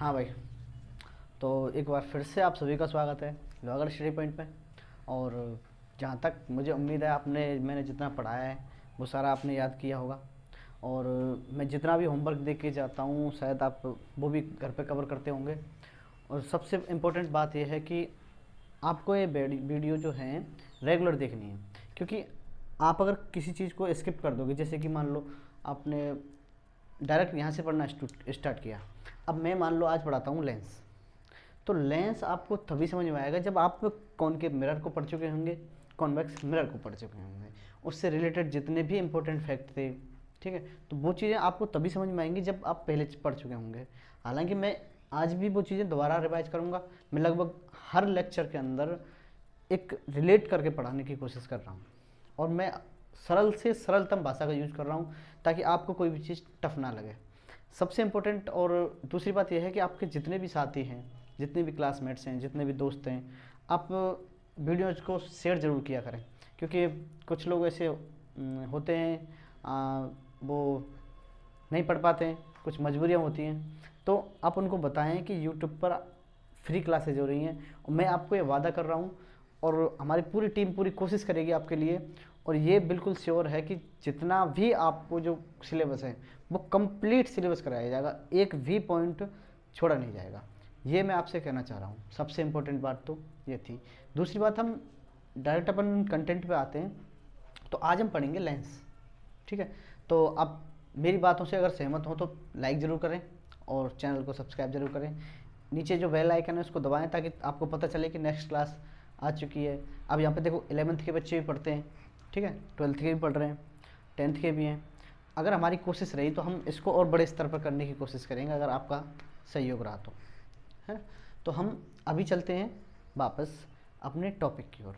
हाँ भाई, तो एक बार फिर से आप सभी का स्वागत है लोहागढ़ स्टडी पॉइंट पे। और जहाँ तक मुझे उम्मीद है मैंने जितना पढ़ाया है वो सारा आपने याद किया होगा। और मैं जितना भी होमवर्क दे के जाता हूँ शायद आप वो भी घर पे कवर करते होंगे। और सबसे इम्पोर्टेंट बात यह है कि आपको ये वीडियो जो है रेगुलर देखनी है, क्योंकि आप अगर किसी चीज़ को स्किप कर दोगे, जैसे कि मान लो आपने डायरेक्ट यहाँ से पढ़ना स्टार्ट किया। अब मैं मान लो आज पढ़ाता हूँ लेंस, तो लेंस आपको तभी समझ में आएगा जब आप कॉनकेव मिरर को पढ़ चुके होंगे, कॉन्वेक्स मिरर को पढ़ चुके होंगे, उससे रिलेटेड जितने भी इंपॉर्टेंट फैक्ट थे। ठीक है, तो वो चीज़ें आपको तभी समझ में आएंगी जब आप पहले पढ़ चुके होंगे। हालांकि मैं आज भी वो चीज़ें दोबारा रिवाइज करूँगा। मैं लगभग हर लेक्चर के अंदर एक रिलेट करके पढ़ाने की कोशिश कर रहा हूँ, और मैं सरल से सरलतम भाषा का यूज़ कर रहा हूँ ताकि आपको कोई भी चीज़ टफ ना लगे। सबसे इम्पोर्टेंट और दूसरी बात यह है कि आपके जितने भी साथी हैं, जितने भी क्लासमेट्स हैं, जितने भी दोस्त हैं, आप वीडियोज़ को शेयर ज़रूर किया करें, क्योंकि कुछ लोग ऐसे होते हैं वो नहीं पढ़ पाते हैं, कुछ मजबूरियाँ होती हैं। तो आप उनको बताएं कि यूट्यूब पर फ्री क्लासेज हो रही हैं, और मैं आपको ये वादा कर रहा हूँ और हमारी पूरी टीम पूरी कोशिश करेगी आपके लिए। और ये बिल्कुल श्योर है कि जितना भी आपको जो सिलेबस है वो कंप्लीट सिलेबस कराया जाएगा, एक भी पॉइंट छोड़ा नहीं जाएगा। ये मैं आपसे कहना चाह रहा हूँ। सबसे इम्पोर्टेंट बात तो ये थी। दूसरी बात, हम डायरेक्ट अपन कंटेंट पे आते हैं। तो आज हम पढ़ेंगे लेंस। ठीक है, तो आप मेरी बातों से अगर सहमत हो तो लाइक ज़रूर करें और चैनल को सब्सक्राइब जरूर करें। नीचे जो बेल आइकन है उसको दबाएं ताकि आपको पता चले कि नेक्स्ट क्लास आ चुकी है। अब यहाँ पे देखो 11th के बच्चे भी पढ़ते हैं, ठीक है, 12th के भी पढ़ रहे हैं, 10th के भी हैं। अगर हमारी कोशिश रही तो हम इसको और बड़े स्तर पर करने की कोशिश करेंगे, अगर आपका सहयोग रहा तो, है। तो हम अभी चलते हैं वापस अपने टॉपिक की ओर।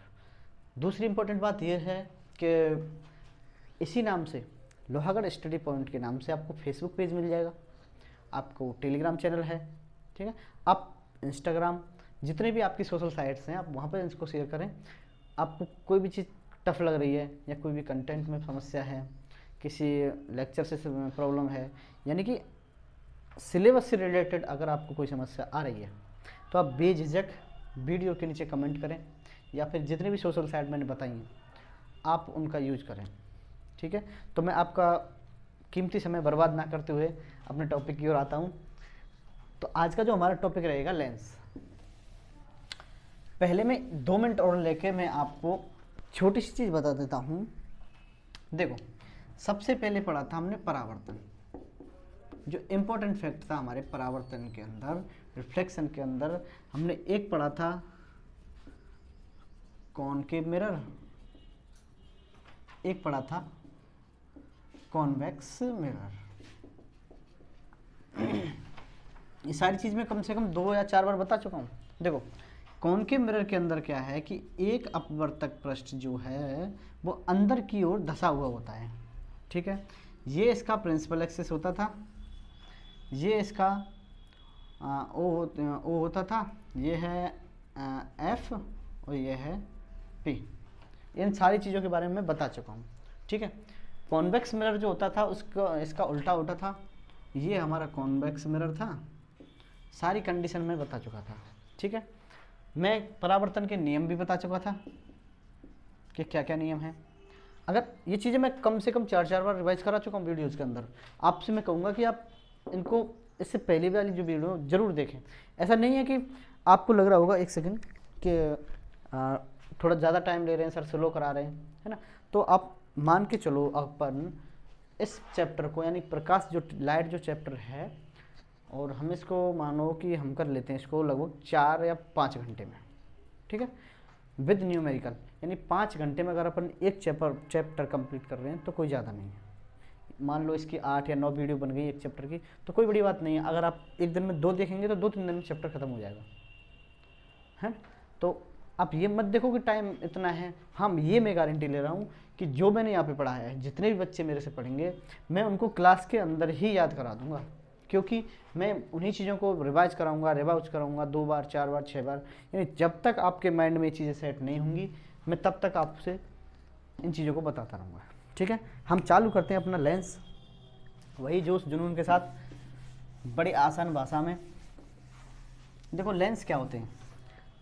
दूसरी इम्पोर्टेंट बात यह है कि इसी नाम से लोहागढ़ स्टडी पॉइंट के नाम से आपको फेसबुक पेज मिल जाएगा, आपको टेलीग्राम चैनल है, ठीक है, आप इंस्टाग्राम, जितने भी आपकी सोशल साइट्स हैं आप वहाँ पर इसको शेयर करें। आपको कोई भी चीज़ टफ लग रही है या कोई भी कंटेंट में समस्या है, किसी लेक्चर से प्रॉब्लम है, यानी कि सिलेबस से रिलेटेड अगर आपको कोई समस्या आ रही है तो आप बेझिझक वीडियो के नीचे कमेंट करें, या फिर जितने भी सोशल साइट मैंने बताई हैं आप उनका यूज करें। ठीक है, तो मैं आपका कीमती समय बर्बाद ना करते हुए अपने टॉपिक की ओर आता हूँ। तो आज का जो हमारा टॉपिक रहेगा लेंस। पहले मैं 2 मिनट और लेके मैं आपको छोटी सी चीज़ बता देता हूँ। देखो, सबसे पहले पढ़ा था हमने परावर्तन। जो इम्पोर्टेंट फैक्ट था हमारे परावर्तन के अंदर, रिफ्लेक्शन के अंदर, हमने एक पढ़ा था कॉनकेव मिरर, एक पढ़ा था कॉन्वेक्स मिरर। ये सारी चीज़ मैं कम से कम 2 या 4 बार बता चुका हूँ। देखो, कॉनकेव मिरर के अंदर क्या है कि एक अपवर्तक पृष्ठ जो है वो अंदर की ओर धंसा हुआ होता है। ठीक है, ये इसका प्रिंसिपल एक्सिस होता था, ये इसका ओ होता था, ये है एफ और ये है पी। इन सारी चीज़ों के बारे में मैं बता चुका हूँ। ठीक है, कॉन्वेक्स मिरर जो होता था उसका इसका उल्टा होता था, ये हमारा कॉन्वेक्स मिरर था। सारी कंडीशन में बता चुका था। ठीक है, मैं परावर्तन के नियम भी बता चुका था कि क्या क्या नियम है। अगर ये चीज़ें मैं कम से कम 4 बार रिवाइज करा चुका हूँ वीडियोज़ के अंदर। आपसे मैं कहूँगा कि आप इनको इससे पहले वाली जो वीडियो ज़रूर देखें। ऐसा नहीं है कि आपको लग रहा होगा एक सेकंड कि थोड़ा ज़्यादा टाइम ले रहे हैं सर, स्लो करा रहे हैं, है ना। तो आप मान के चलो अपन इस चैप्टर को, यानी प्रकाश जो लाइट जो चैप्टर है, और हम इसको मानो कि हम कर लेते हैं इसको लगभग 4 या 5 घंटे में। ठीक है, विद न्यूमेरिकल, यानी 5 घंटे में अगर अपन एक चैप्टर कंप्लीट कर रहे हैं तो कोई ज़्यादा नहीं है। मान लो इसकी 8 या 9 वीडियो बन गई एक चैप्टर की, तो कोई बड़ी बात नहीं है। अगर आप एक दिन में 2 देखेंगे तो 2-3 दिन में चैप्टर खत्म हो जाएगा, है। तो आप ये मत देखो कि टाइम इतना है। हाँ, ये मैं गारंटी ले रहा हूँ कि जो मैंने यहाँ पे पढ़ाया है, जितने भी बच्चे मेरे से पढ़ेंगे, मैं उनको क्लास के अंदर ही याद करा दूंगा, क्योंकि मैं उन्हीं चीज़ों को रिवाइज कराऊंगा 2 बार 4 बार 6 बार। यानी जब तक आपके माइंड में ये चीज़ें सेट नहीं होंगी, मैं तब तक आपसे इन चीज़ों को बताता रहूँगा। ठीक है, हम चालू करते हैं अपना लेंस, वही जोश जुनून के साथ, बड़ी आसान भाषा में देखो लेंस क्या होते हैं,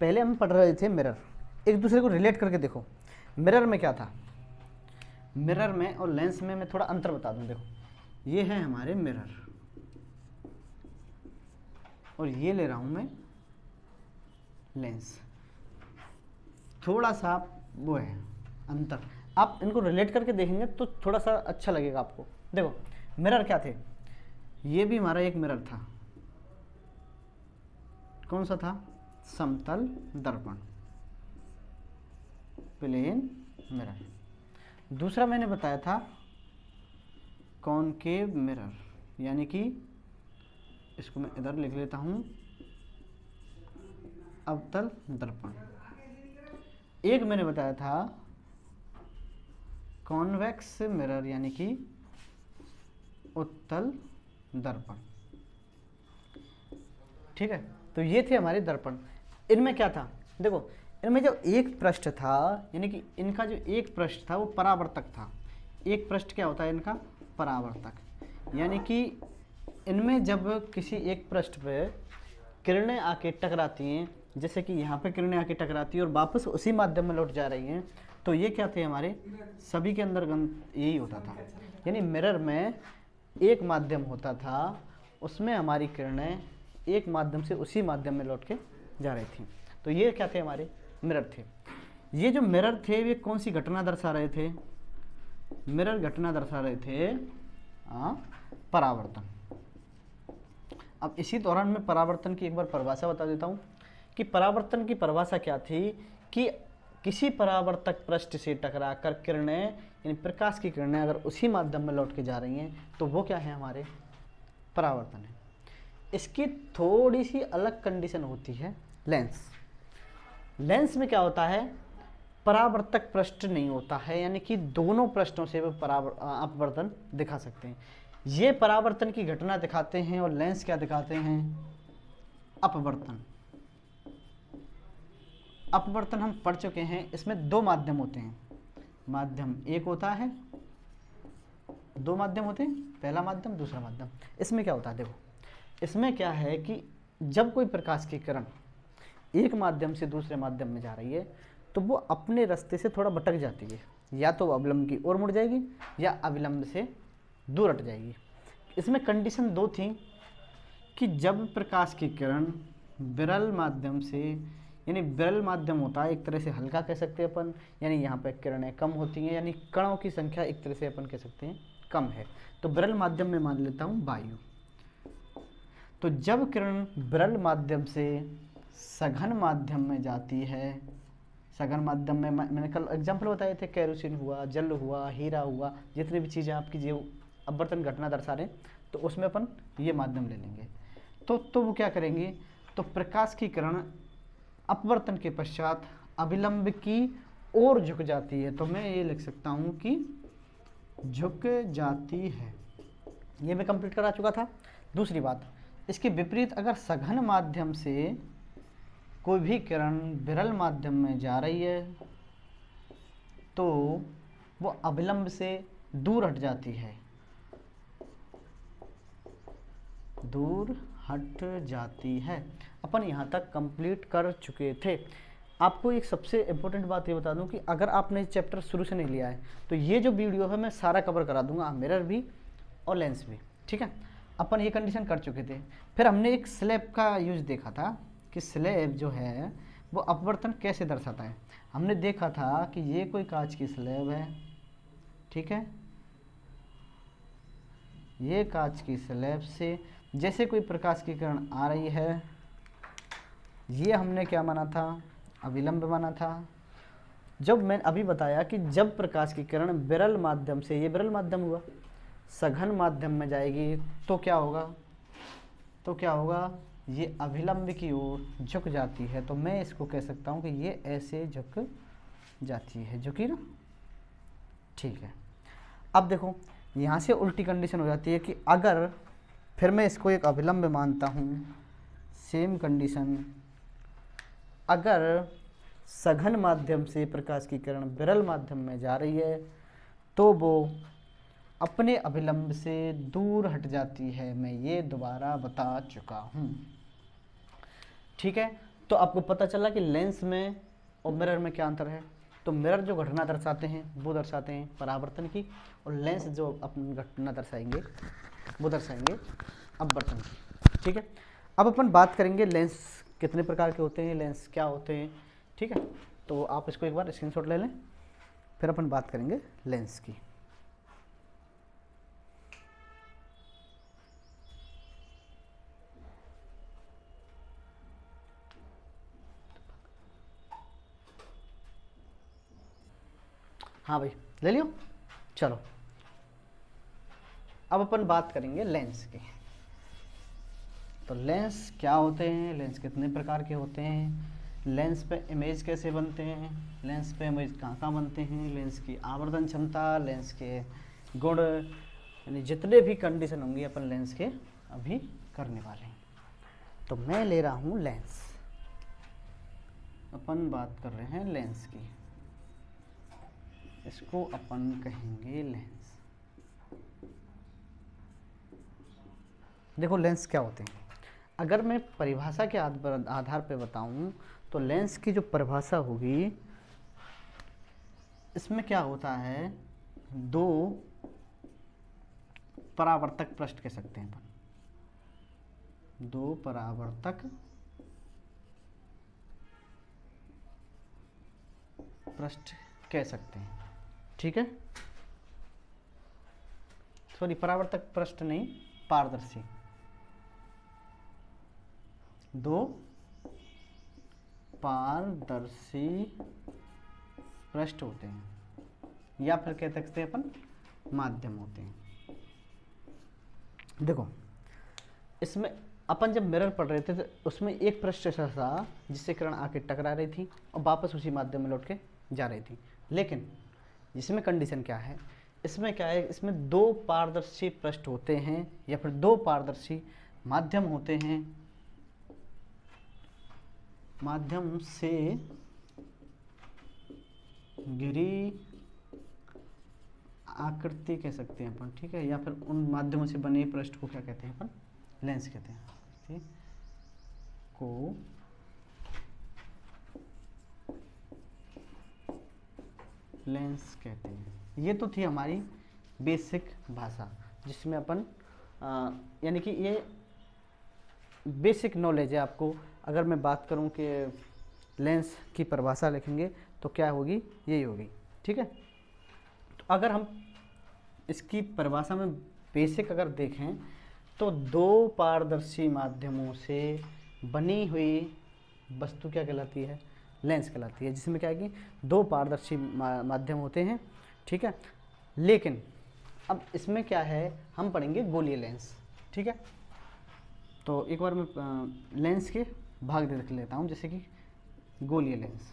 पहले हम पढ़ रहे थे मिरर, एक दूसरे को रिलेट करके देखो। मिरर में क्या था, मिरर में और लेंस में मैं थोड़ा अंतर बता दूं। देखो ये है हमारे मिरर और ये ले रहा हूं मैं लेंस, थोड़ा सा वो है अंतर। आप इनको रिलेट करके देखेंगे तो थोड़ा सा अच्छा लगेगा आपको। देखो मिरर क्या थे, ये भी हमारा एक मिरर था, कौन सा था, समतल दर्पण, प्लेन मिरर। दूसरा मैंने बताया था कॉनकेव मिरर, यानी कि इसको मैं इधर लिख लेता हूं, अवतल दर्पण। एक मैंने बताया था कॉन्वेक्स मिरर, यानी कि उत्तल दर्पण। ठीक है, तो ये थे हमारे दर्पण। इनमें क्या था, देखो इनमें जो एक पृष्ठ था, यानी कि इनका जो एक पृष्ठ था वो परावर्तक था। एक पृष्ठ क्या होता है इनका, परावर्तक, यानी कि इनमें जब किसी एक पृष्ठ पे किरणें आके टकराती हैं, जैसे कि यहाँ पे किरणें आके टकराती हैं और वापस उसी माध्यम में लौट जा रही हैं, तो ये क्या थे हमारे सभी के अंदर यही होता था। यानी मिरर में एक माध्यम होता था, उसमें हमारी किरणें एक माध्यम से उसी माध्यम में लौट के जा रही थी। तो ये क्या थे, हमारे मिरर थे। ये जो मिरर थे वे कौन सी घटना दर्शा रहे थे, मिरर घटना दर्शा रहे थे परावर्तन। अब इसी दौरान मैं परावर्तन की एक बार परिभाषा बता देता हूँ कि परावर्तन की परिभाषा क्या थी, कि किसी परावर्तक पृष्ठ से टकराकर किरणें, यानी प्रकाश की किरणें अगर उसी माध्यम में लौट के जा रही हैं तो वो क्या है, हमारे परावर्तन है। इसकी थोड़ी सी अलग कंडीशन होती है लेंस। लेंस में क्या होता है, परावर्तक पृष्ठ नहीं होता है, यानी कि दोनों पृष्ठों से वो अपवर्तन दिखा सकते हैं। ये परावर्तन की घटना दिखाते हैं और लेंस क्या दिखाते हैं, अपवर्तन। अपवर्तन हम पढ़ चुके हैं, इसमें दो माध्यम होते हैं, माध्यम एक होता है, दो माध्यम होते हैं, पहला माध्यम दूसरा माध्यम। इसमें क्या होता है, देखो इसमें क्या है कि जब कोई प्रकाश की किरण एक माध्यम से दूसरे माध्यम में जा रही है तो वो अपने रास्ते से थोड़ा भटक जाती है, या तो अविलंब की ओर मुड़ जाएगी या अविलंब से दूर हट जाएगी। इसमें कंडीशन दो थी कि जब प्रकाश की किरण विरल माध्यम से, यानी विरल माध्यम होता है एक तरह से हल्का कह सकते हैं अपन, यानी यहाँ पर किरणें कम होती हैं, यानी कणों की संख्या एक तरह से अपन कह सकते हैं कम है, तो विरल माध्यम में मान लेता हूँ वायु। तो जब किरण विरल माध्यम से सघन माध्यम में जाती है, सघन माध्यम में मैंने कल एग्जाम्पल बताए थे, केरोसिन हुआ, जल हुआ, हीरा हुआ, जितनी भी चीज़ें आपकी जो अपवर्तन घटना दर्शा रहे हैं, तो उसमें अपन ये माध्यम ले लेंगे। तो वो क्या करेंगे, तो प्रकाश की किरण अपवर्तन के पश्चात अविलंब की ओर झुक जाती है, तो मैं ये लिख सकता हूँ कि झुक जाती है। ये मैं कंप्लीट करा चुका था। दूसरी बात, इसके विपरीत अगर सघन माध्यम से कोई भी किरण विरल माध्यम में जा रही है तो वो अविलंब से दूर हट जाती है, दूर हट जाती है। अपन यहाँ तक कंप्लीट कर चुके थे। आपको एक सबसे इम्पोर्टेंट बात ये बता दूं कि अगर आपने चैप्टर शुरू से नहीं लिया है तो ये जो वीडियो है मैं सारा कवर करा दूंगा, मिरर भी और लेंस भी। ठीक है, अपन ये कंडीशन कर चुके थे। फिर हमने एक स्लैब का यूज देखा था कि स्लैब जो है वो अपवर्तन कैसे दर्शाता है। हमने देखा था कि ये कोई कांच की स्लैब है, ठीक है, ये कांच की स्लैब से जैसे कोई प्रकाश की किरण आ रही है, ये हमने क्या माना था, अविलंब माना था। जब मैंने अभी बताया कि जब प्रकाश की किरण विरल माध्यम से, ये विरल माध्यम हुआ, सघन माध्यम में जाएगी तो क्या होगा, तो क्या होगा, ये अविलंब की ओर झुक जाती है। तो मैं इसको कह सकता हूँ कि ये ऐसे झुक जाती है, झुकी ना, ठीक है। अब देखो यहाँ से उल्टी कंडीशन हो जाती है कि अगर, फिर मैं इसको एक अविलंब मानता हूँ, सेम कंडीशन, अगर सघन माध्यम से प्रकाश की किरण विरल माध्यम में जा रही है तो वो अपने अविलंब से दूर हट जाती है। मैं ये दोबारा बता चुका हूँ। ठीक है, तो आपको पता चला कि लेंस में और मिरर में क्या अंतर है। तो मिरर जो घटना दर्शाते हैं वो दर्शाते हैं परावर्तन की, और लेंस जो अपन घटना दर्शाएंगे वो दर्शाएंगे अपवर्तन की। ठीक है, अब अपन बात करेंगे लेंस कितने प्रकार के होते हैं, लेंस क्या होते हैं। ठीक है, तो आप इसको एक बार स्क्रीनशॉट ले लें, फिर अपन बात करेंगे लेंस की। हाँ भाई, ले लियो। चलो, अब अपन बात करेंगे लेंस की। तो लेंस क्या होते हैं, लेंस कितने प्रकार के होते हैं, लेंस पे इमेज कैसे बनते हैं, लेंस पे इमेज कहाँ कहाँ बनते हैं, लेंस की आवर्धन क्षमता, लेंस के गुण, यानी जितने भी कंडीशन होंगी अपन लेंस के अभी करने वाले हैं। तो मैं ले रहा हूँ लेंस, अपन बात कर रहे हैं लेंस की, इसको अपन कहेंगे लेंस। देखो लेंस क्या होते हैं, अगर मैं परिभाषा के आधार पे बताऊं तो लेंस की जो परिभाषा होगी, इसमें क्या होता है, दो परावर्तक पृष्ठ कह सकते हैं अपन, दो परावर्तक पृष्ठ कह सकते हैं। ठीक है, सॉरी परावर्तक पृष्ठ नहीं, पारदर्शी, दो पारदर्शी पृष्ठ होते हैं, या फिर कह सकते हैं अपन माध्यम होते हैं। देखो इसमें अपन जब मिरर पढ़ रहे थे तो उसमें एक पृष्ठ ऐसा था जिससे किरण आके टकरा रही थी और वापस उसी माध्यम में लौट के जा रही थी। लेकिन इसमें कंडीशन क्या है, इसमें क्या है, इसमें दो पारदर्शी पृष्ठ होते हैं या फिर दो पारदर्शी माध्यम होते हैं, माध्यम से घिरी आकृति कह सकते हैं अपन। ठीक है, या फिर उन माध्यमों से बने पृष्ठ को क्या कहते हैं अपन, लेंस कहते हैं। ठीक, को लेंस कहते हैं। ये तो थी हमारी बेसिक भाषा जिसमें अपन यानी कि ये बेसिक नॉलेज है आपको। अगर मैं बात करूं कि लेंस की परिभाषा लिखेंगे तो क्या होगी, यही होगी। ठीक है, तो अगर हम इसकी परिभाषा में बेसिक अगर देखें तो दो पारदर्शी माध्यमों से बनी हुई वस्तु क्या कहलाती है, लेंस कहलाती है, जिसमें क्या है कि दो पारदर्शी माध्यम होते हैं। ठीक है, लेकिन अब इसमें क्या है, हम पढ़ेंगे गोलीय लेंस। ठीक है, तो एक बार मैं लेंस के भाग देख लेता हूँ, जैसे कि गोलीय लेंस,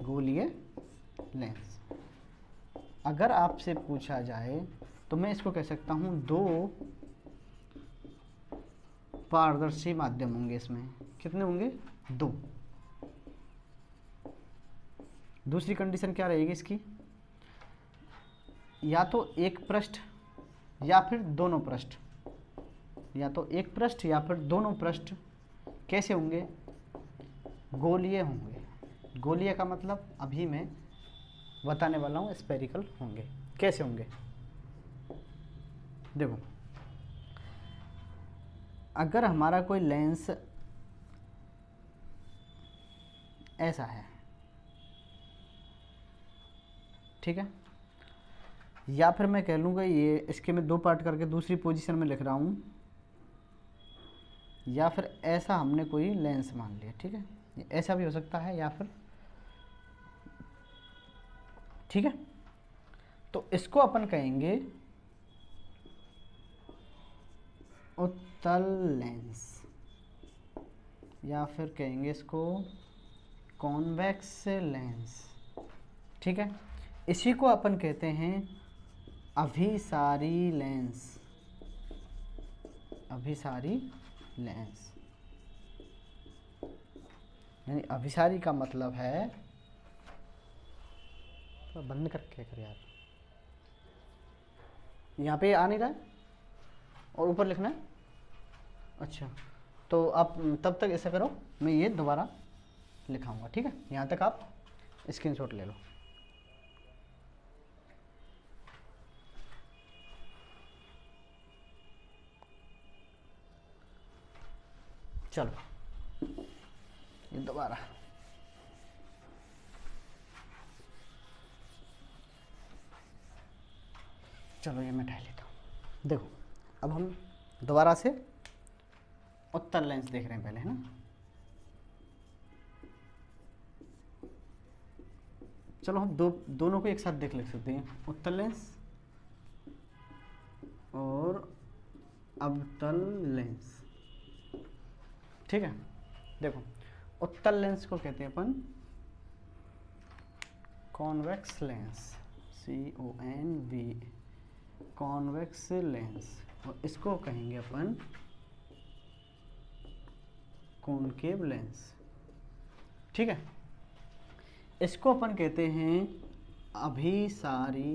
गोलीय लेंस अगर आपसे पूछा जाए तो मैं इसको कह सकता हूँ दो पारदर्शी माध्यम होंगे। इसमें कितने होंगे, दो। दूसरी कंडीशन क्या रहेगी इसकी, या तो एक पृष्ठ या फिर दोनों पृष्ठ, या तो एक पृष्ठ या फिर दोनों पृष्ठ कैसे होंगे, गोलीय होंगे। गोलीय का मतलब अभी मैं बताने वाला हूँ, स्फेरिकल होंगे। कैसे होंगे, देखो अगर हमारा कोई लेंस ऐसा है, ठीक है, या फिर मैं कह लूँगा ये, इसके मैं दो पार्ट करके दूसरी पोजीशन में लिख रहा हूँ, या फिर ऐसा हमने कोई लेंस मान लिया। ठीक है, ये ऐसा भी हो सकता है या फिर, ठीक है, तो इसको अपन कहेंगे उत्तल लेंस, या फिर कहेंगे इसको कॉन्वेक्स लेंस। ठीक है, इसी को अपन कहते हैं अभिसारी लेंस, अभिसारी लेंस। यानी अभिसारी का मतलब है, तो बंद करके कर यार, यहाँ पे आ नहीं रहा है और ऊपर लिखना है। अच्छा, तो आप तब तक ऐसा करो, मैं ये दोबारा लिखाऊंगा, ठीक है। यहाँ तक आप स्क्रीनशॉट ले लो। चलो ये दोबारा, चलो ये मैं लेता हूँ। देखो अब हम दोबारा से उत्तर लेंस देख रहे हैं पहले, है ना। चलो हम दोनों को एक साथ देख ले सकते हैं, उत्तल लेंस और अवतल लेंस, ठीक है। देखो उत्तल लेंस को कहते हैं अपन convex lens, CONV, convex lens, और इसको कहेंगे अपन कॉनकेव लेंस, ठीक है। इसको अपन कहते हैं अभिसारी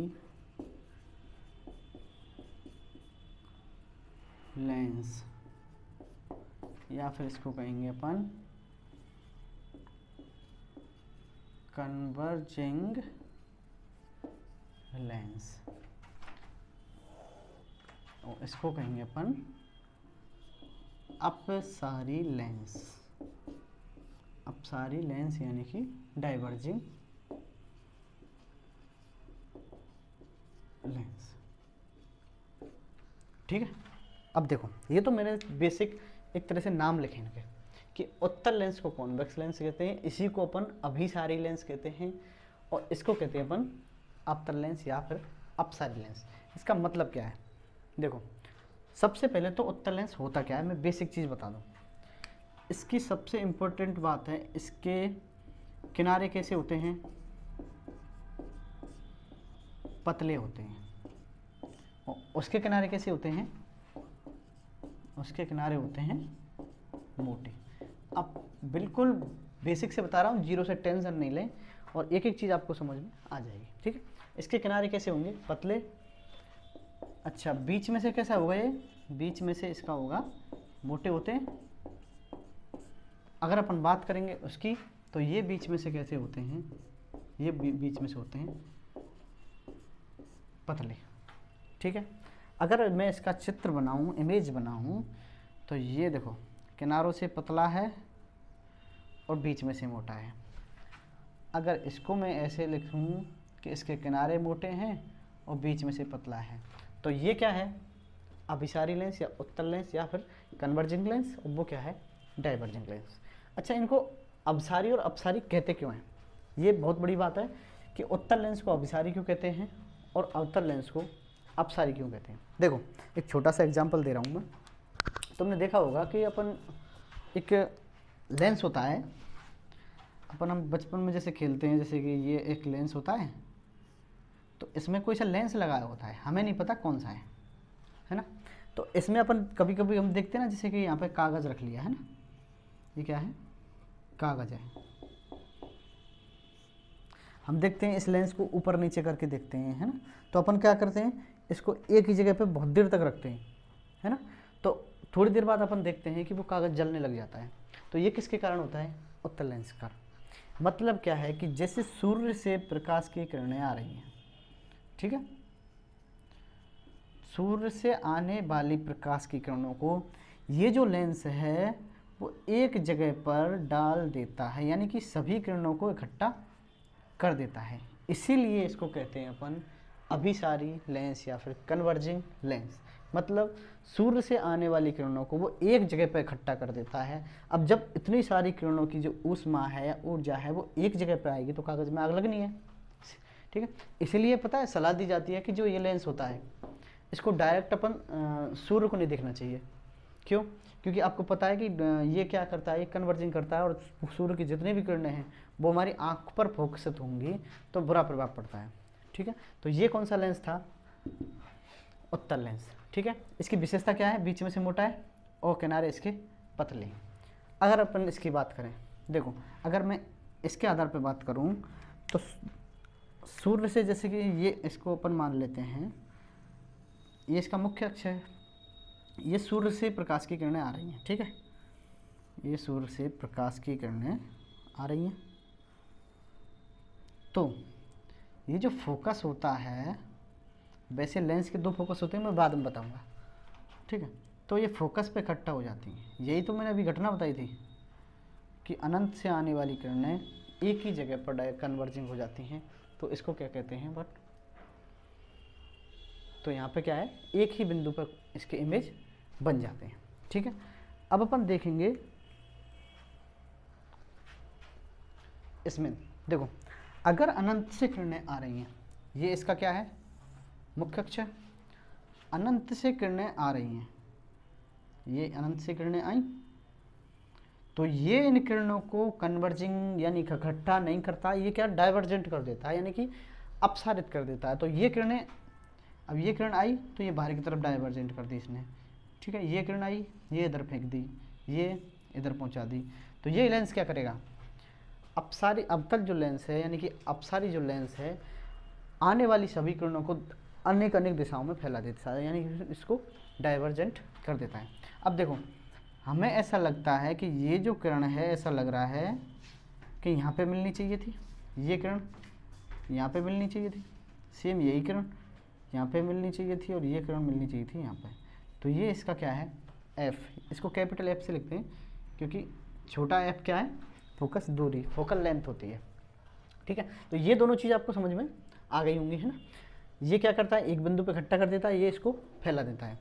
लेंस, या फिर इसको कहेंगे अपन कन्वर्जिंग लेंस, और इसको कहेंगे अपन अपसारी लेंस, अपसारी लेंस यानी कि डाइवर्जिंग लेंस, ठीक है। अब देखो ये तो मैंने बेसिक एक तरह से नाम लिखे इनके कि उत्तल लेंस को कॉन्वेक्स लेंस कहते हैं, इसी को अपन अभिसारी लेंस कहते हैं, और इसको कहते हैं अपन अवतल लेंस या फिर अपसारी लेंस। इसका मतलब क्या है, देखो सबसे पहले तो उत्तल लेंस होता क्या है, मैं बेसिक चीज़ बता दूं। इसकी सबसे इम्पोर्टेंट बात है, इसके किनारे कैसे होते हैं, पतले होते हैं, और उसके किनारे कैसे होते हैं, उसके किनारे होते हैं मोटे। अब बिल्कुल बेसिक से बता रहा हूँ, 0 से टेंशन नहीं लें, और एक एक चीज़ आपको समझ में आ जाएगी, ठीक है। इसके किनारे कैसे होंगे, पतले। अच्छा बीच में से कैसा होगा, ये बीच में से इसका होगा मोटे होते हैं। अगर अपन बात करेंगे उसकी, तो ये बीच में से कैसे होते हैं, ये बीच में से होते हैं पतले, ठीक है। अगर मैं इसका चित्र बनाऊं, इमेज बनाऊं, तो ये देखो किनारों से पतला है और बीच में से मोटा है। अगर इसको मैं ऐसे लिखूं कि इसके किनारे मोटे हैं और बीच में से पतला है, तो ये क्या है, अभिसारी लेंस या उत्तल लेंस या फिर कन्वर्जिंग लेंस, और वो क्या है, डाइवर्जिंग लेंस। अच्छा इनको अभिसारी और अपसारी कहते क्यों हैं, ये बहुत बड़ी बात है कि उत्तल लेंस को अभिसारी क्यों कहते हैं और अवतल लेंस को अपसारी क्यों कहते हैं। देखो एक छोटा सा एग्जांपल दे रहा हूँ मैं। तुमने देखा होगा कि अपन एक लेंस होता है, अपन हम बचपन में जैसे खेलते हैं, जैसे कि ये एक लेंस होता है, तो इसमें कोई सा लेंस लगाया होता है, हमें नहीं पता कौन सा है ना। तो इसमें अपन कभी कभी हम देखते हैं ना, जैसे कि यहाँ पे कागज़ रख लिया है ना, ये क्या है, कागज़ है। हम देखते हैं इस लेंस को ऊपर नीचे करके देखते हैं, है ना। तो अपन क्या करते हैं, इसको एक ही जगह पे बहुत देर तक रखते हैं, है ना। तो थोड़ी देर बाद अपन देखते हैं कि वो कागज़ जलने लग जाता है। तो ये किसके कारण होता है, उत्तल लेंस का। मतलब क्या है कि जैसे सूर्य से प्रकाश की किरणें आ रही हैं, ठीक है, सूर्य से आने वाली प्रकाश की किरणों को ये जो लेंस है वो एक जगह पर डाल देता है, यानी कि सभी किरणों को इकट्ठा कर देता है। इसीलिए इसको कहते हैं अपन अभिसारी लेंस या फिर कन्वर्जिंग लेंस। मतलब सूर्य से आने वाली किरणों को वो एक जगह पर इकट्ठा कर देता है। अब जब इतनी सारी किरणों की जो ऊष्मा है या ऊर्जा है वो एक जगह पर आएगी तो कागज़ में आग लगनी है, ठीक है। इसीलिए पता है सलाह दी जाती है कि जो ये लेंस होता है इसको डायरेक्ट अपन सूर्य को नहीं देखना चाहिए। क्यों, क्योंकि आपको पता है कि ये क्या करता है, ये कन्वर्जिंग करता है, और सूर्य की जितनी भी किरणें हैं वो हमारी आँख पर फोकसित होंगी तो बुरा प्रभाव पड़ता है, ठीक है। तो ये कौन सा लेंस था, उत्तल लेंस, ठीक है। इसकी विशेषता क्या है, बीच में से मोटा है और किनारे इसके पतले हैं। अगर अपन इसकी बात करें, देखो अगर मैं इसके आधार पर बात करूं तो सूर्य से, जैसे कि ये इसको अपन मान लेते हैं, ये इसका मुख्य अक्ष है, ये सूर्य से प्रकाश की किरणें आ रही हैं, ठीक है। ये सूर्य से प्रकाश की किरणें आ रही हैं। तो ये जो फोकस होता है, वैसे लेंस के दो फोकस होते हैं, मैं बाद में बताऊंगा, ठीक है। तो ये फोकस पे इकट्ठा हो जाती हैं। यही तो मैंने अभी घटना बताई थी कि अनंत से आने वाली किरणें एक ही जगह पर कन्वर्जिंग हो जाती हैं। तो इसको क्या कहते हैं बट, तो यहाँ पे क्या है, एक ही बिंदु पर इसके इमेज बन जाते हैं, ठीक है। अब अपन देखेंगे इसमें, देखो अगर अनंत से किरणें आ रही हैं, ये इसका क्या है, मुख्य अक्ष है। अनंत से किरणें आ रही हैं, ये अनंत से किरणें आई, तो ये इन किरणों को कन्वर्जिंग यानी इकट्ठा नहीं करता, ये क्या डाइवर्जेंट कर देता है, यानी कि अपसारित कर देता है। तो ये किरणें, अब ये किरण आई तो ये बाहर की तरफ डाइवर्जेंट कर दी इसने, ठीक है। ये किरण आई, ये इधर फेंक दी, ये इधर पहुंचा दी। तो ये लेंस क्या करेगा, अपसारी अवतल जो लेंस है, यानी कि अपसारी जो लेंस है, आने वाली सभी किरणों को अनेक अनेक दिशाओं में फैला देता है, यानी कि इसको डाइवर्जेंट कर देता है। अब देखो हमें ऐसा लगता है कि ये जो किरण है, ऐसा लग रहा है कि यहाँ पे मिलनी चाहिए थी, ये किरण यहाँ पे मिलनी चाहिए थी, सेम यही किरण यहाँ पे मिलनी चाहिए थी, और ये किरण मिलनी चाहिए थी यहाँ पे। तो ये इसका क्या है, F, इसको कैपिटल F से लिखते हैं, क्योंकि छोटा f क्या है, फोकस दूरी, फोकल लेंथ होती है, ठीक है। तो ये दोनों चीज़ आपको समझ में आ गई होंगी, है ना। ये क्या करता है, एक बिंदु पे इकट्ठा कर देता है, ये इसको फैला देता है।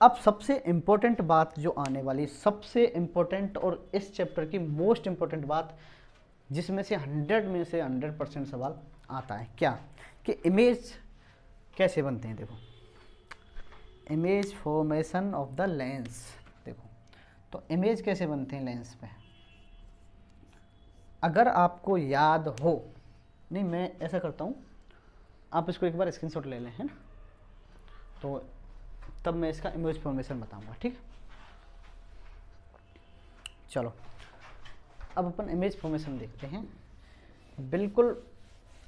अब सबसे इम्पोर्टेंट बात जो आने वाली, सबसे इम्पोर्टेंट और इस चैप्टर की मोस्ट इम्पोर्टेंट बात, जिसमें से 100 में से 100% सवाल आता है, क्या कि इमेज कैसे बनते हैं। देखो image formation of the lens, देखो तो इमेज कैसे बनते हैं लेंस पे, अगर आपको याद हो, नहीं मैं ऐसा करता हूँ, आप इसको एक बार स्क्रीनशॉट ले लें, है ना, तो तब मैं इसका इमेज फॉर्मेशन बताऊंगा, ठीक। चलो अब अपन इमेज फॉर्मेशन देखते हैं।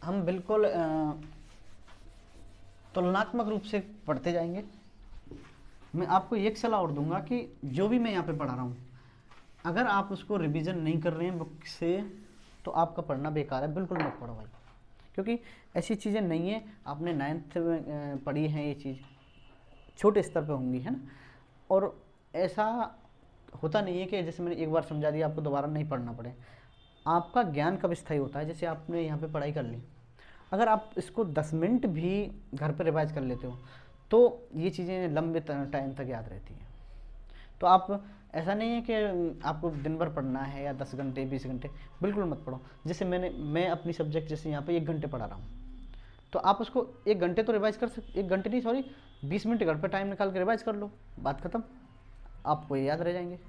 हम बिल्कुल तुलनात्मक रूप से पढ़ते जाएंगे। मैं आपको एक सलाह और दूंगा कि जो भी मैं यहाँ पे पढ़ा रहा हूँ, अगर आप उसको रिवीजन नहीं कर रहे हैं बुक से, तो आपका पढ़ना बेकार है, बिल्कुल मत पढ़ो भाई, क्योंकि ऐसी चीज़ें नहीं है, आपने 9th में पढ़ी हैं ये चीज़, छोटे स्तर पे होंगी, है ना। और ऐसा होता नहीं है कि जैसे मैंने एक बार समझा दिया आपको दोबारा नहीं पढ़ना पड़े। आपका ज्ञान कब स्थायी होता है, जैसे आपने यहाँ पे पढ़ाई कर ली, अगर आप इसको 10 मिनट भी घर पर रिवाइज कर लेते हो, तो ये चीज़ें लंबे टाइम तक याद रहती हैं। तो आप, ऐसा नहीं है कि आपको दिन भर पढ़ना है या 10 घंटे 20 घंटे, बिल्कुल मत पढ़ो। जैसे मैं अपनी सब्जेक्ट जैसे यहाँ पे 1 घंटे पढ़ा रहा हूँ, तो आप उसको 1 घंटे तो रिवाइज कर सकते, 1 घंटे नहीं सॉरी 20 मिनट घर पे टाइम निकाल के रिवाइज कर लो, बात खत्म, आपको ये याद रह जाएंगे,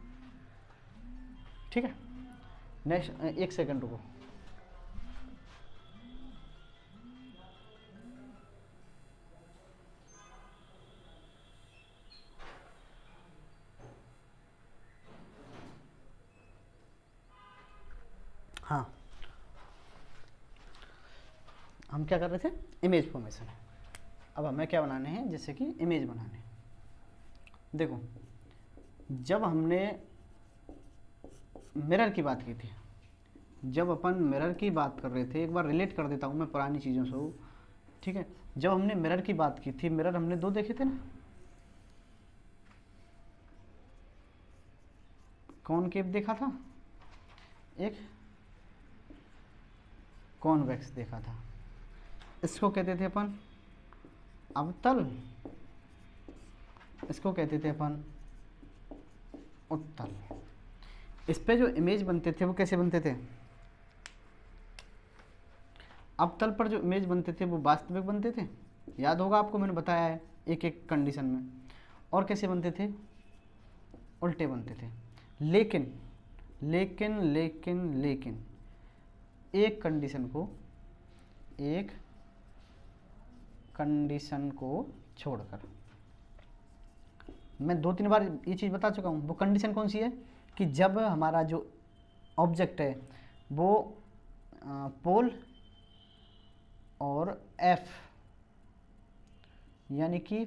ठीक है। नेक्स्ट 1 सेकंड रुको। हाँ, हम क्या कर रहे थे, इमेज फॉर्मेशन। अब हमें क्या बनाने हैं, जैसे कि इमेज बनाने। देखो जब हमने मिरर की बात की थी, जब अपन मिरर की बात कर रहे थे, एक बार रिलेट कर देता हूँ मैं पुरानी चीज़ों से, ठीक है। जब हमने मिरर की बात की थी, मिरर हमने 2 देखे थे ना, कॉनकेव देखा था, एक कॉन्वेक्स देखा था। इसको कहते थे अपन अवतल, इसको कहते थे अपन उत्तल। इस पे जो इमेज बनते थे वो कैसे बनते थे, अवतल पर जो इमेज बनते थे वो वास्तविक बनते थे, याद होगा आपको, मैंने बताया है एक एक कंडीशन में। और कैसे बनते थे, उल्टे बनते थे। लेकिन लेकिन लेकिन लेकिन एक कंडीशन को छोड़कर, मैं 2-3 बार ये चीज़ बता चुका हूँ। वो कंडीशन कौन सी है कि जब हमारा जो ऑब्जेक्ट है वो पोल और एफ यानी कि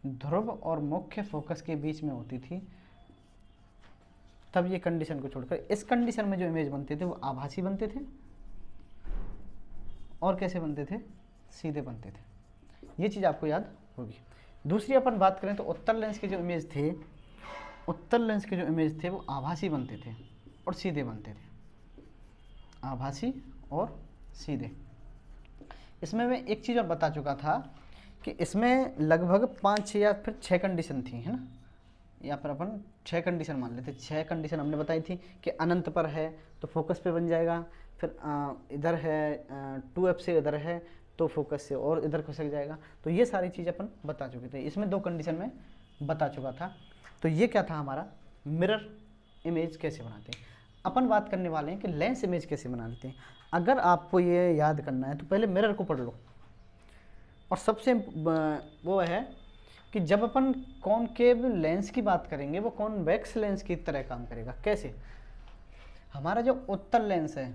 ध्रुव और मुख्य फोकस के बीच में होती थी, तब ये कंडीशन को छोड़कर इस कंडीशन में जो इमेज बनते थे वो आभासी बनते थे और कैसे बनते थे, सीधे बनते थे। ये चीज़ आपको याद होगी। दूसरी अपन बात करें तो उत्तल लेंस के जो इमेज थे, उत्तल लेंस के जो इमेज थे वो आभासी बनते थे और सीधे बनते थे, आभासी और सीधे। इसमें मैं एक चीज़ और बता चुका था कि इसमें लगभग 5 या फिर 6 कंडीशन थी, है ना, या फिर अपन 6 कंडीशन मान लेते। 6 कंडीशन हमने बताई थी कि अनंत पर है तो फोकस पे बन जाएगा, फिर इधर है 2f से इधर है तो फोकस से और इधर खसक जाएगा। तो ये सारी चीज़ अपन बता चुके थे। इसमें 2 कंडीशन में बता चुका था। तो ये क्या था हमारा, मिरर इमेज कैसे बनाते हैं। अपन बात करने वाले हैं कि लेंस इमेज कैसे बनाते हैं। अगर आपको ये याद करना है तो पहले मिरर को पढ़ लो। और सबसे वो है कि जब अपन कॉनकेव लेंस की बात करेंगे वो कॉन्वेक्स लेंस की तरह काम करेगा। कैसे, हमारा जो उत्तल लेंस है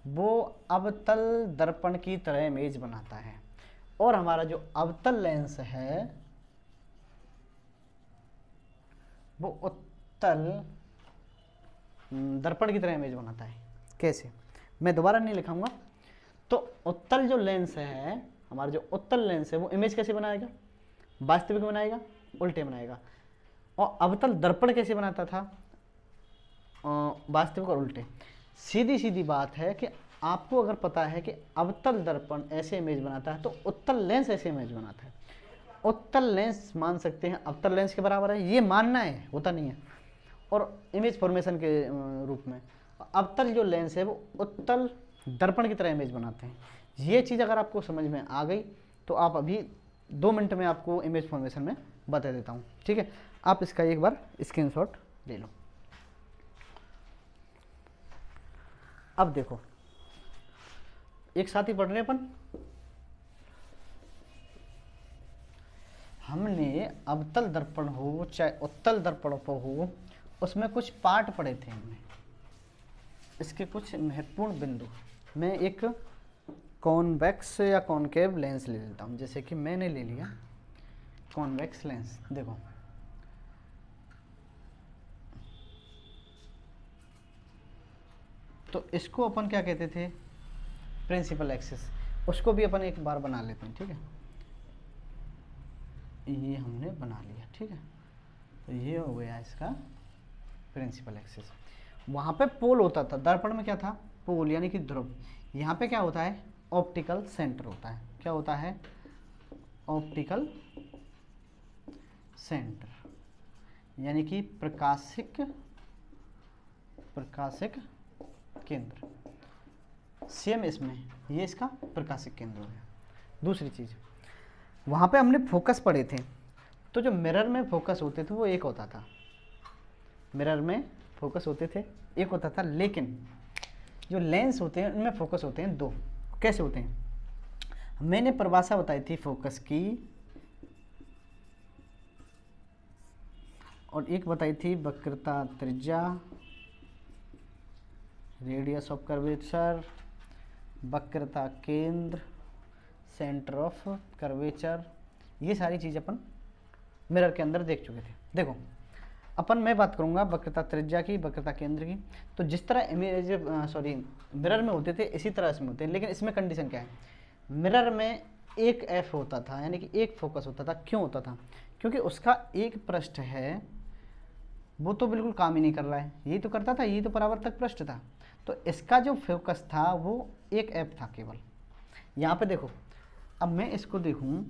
वो अवतल दर्पण की तरह इमेज बनाता है और हमारा जो अवतल लेंस है वो उत्तल दर्पण की तरह इमेज बनाता है। कैसे, मैं दोबारा नहीं लिखाऊंगा। तो उत्तल जो लेंस है, हमारा जो उत्तल लेंस है वो इमेज कैसे बनाएगा, वास्तविक बनाएगा, उल्टे बनाएगा। और अवतल दर्पण कैसे बनाता था, वास्तविक और उल्टे। सीधी सीधी बात है कि आपको अगर पता है कि अवतल दर्पण ऐसे इमेज बनाता है तो उत्तल लेंस ऐसे इमेज बनाता है। उत्तल लेंस मान सकते हैं अवतल लेंस के बराबर है, ये मानना है, होता नहीं है। और इमेज फॉर्मेशन के रूप में अवतल जो लेंस है वो उत्तल दर्पण की तरह इमेज बनाते हैं। ये चीज़ अगर आपको समझ में आ गई तो आप अभी 2 मिनट में आपको इमेज फॉर्मेशन में बता देता हूँ, ठीक है। आप इसका एक बार स्क्रीनशॉट ले लो। अब देखो, एक साथ ही पढ़ रहे अपन। हमने अवतल दर्पण हो चाहे उत्तल दर्पण हो, उसमें कुछ पार्ट पढ़े थे हमने, इसके कुछ महत्वपूर्ण बिंदु। मैं एक कॉन्वेक्स या कॉनकेव लेंस ले लेता हूँ, जैसे कि मैंने ले लिया कॉन्वेक्स लेंस। देखो, तो इसको अपन क्या कहते थे, प्रिंसिपल एक्सिस। उसको भी अपन एक बार बना लेते हैं, ठीक है। ये हमने बना लिया, ठीक है। तो ये हो गया इसका प्रिंसिपल एक्सिस। वहाँ पे पोल होता था, दर्पण में क्या था, पोल यानी कि ध्रुव। यहाँ पे क्या होता है, ऑप्टिकल सेंटर होता है। क्या होता है, ऑप्टिकल सेंटर, यानी कि प्रकाशिक केंद्र। सेम इसमें ये इसका प्रकाशिक केंद्र हो गया। दूसरी चीज़, वहाँ पे हमने फोकस पढ़े थे। तो जो मिरर में फोकस होते थे वो एक होता था, मिरर में फोकस होते थे एक होता था, लेकिन जो लेंस होते हैं उनमें फोकस होते हैं 2। कैसे होते हैं, मैंने परिभाषा बताई थी फोकस की, और एक बताई थी वक्रता त्रिज्या, रेडियस ऑफ कर्वेचर, वक्रता केंद्र, सेंटर ऑफ कर्वेचर। ये सारी चीज़ अपन मिरर के अंदर देख चुके थे। देखो, अपन मैं बात करूंगा वक्रता त्रिज्या की, वक्रता केंद्र की। तो जिस तरह इमेज मिरर में होते थे इसी तरह इसमें होते हैं, लेकिन इसमें कंडीशन क्या है, मिरर में एक एफ होता था, यानी कि एक फोकस होता था। क्यों होता था, क्योंकि उसका एक पृष्ठ है, वो तो बिल्कुल काम ही नहीं कर रहा है, यही तो करता था, यही तो परावर्तक पृष्ठ था। तो इसका जो फोकस था वो एक एफ था केवल। यहाँ पे देखो, अब मैं इसको देखूं,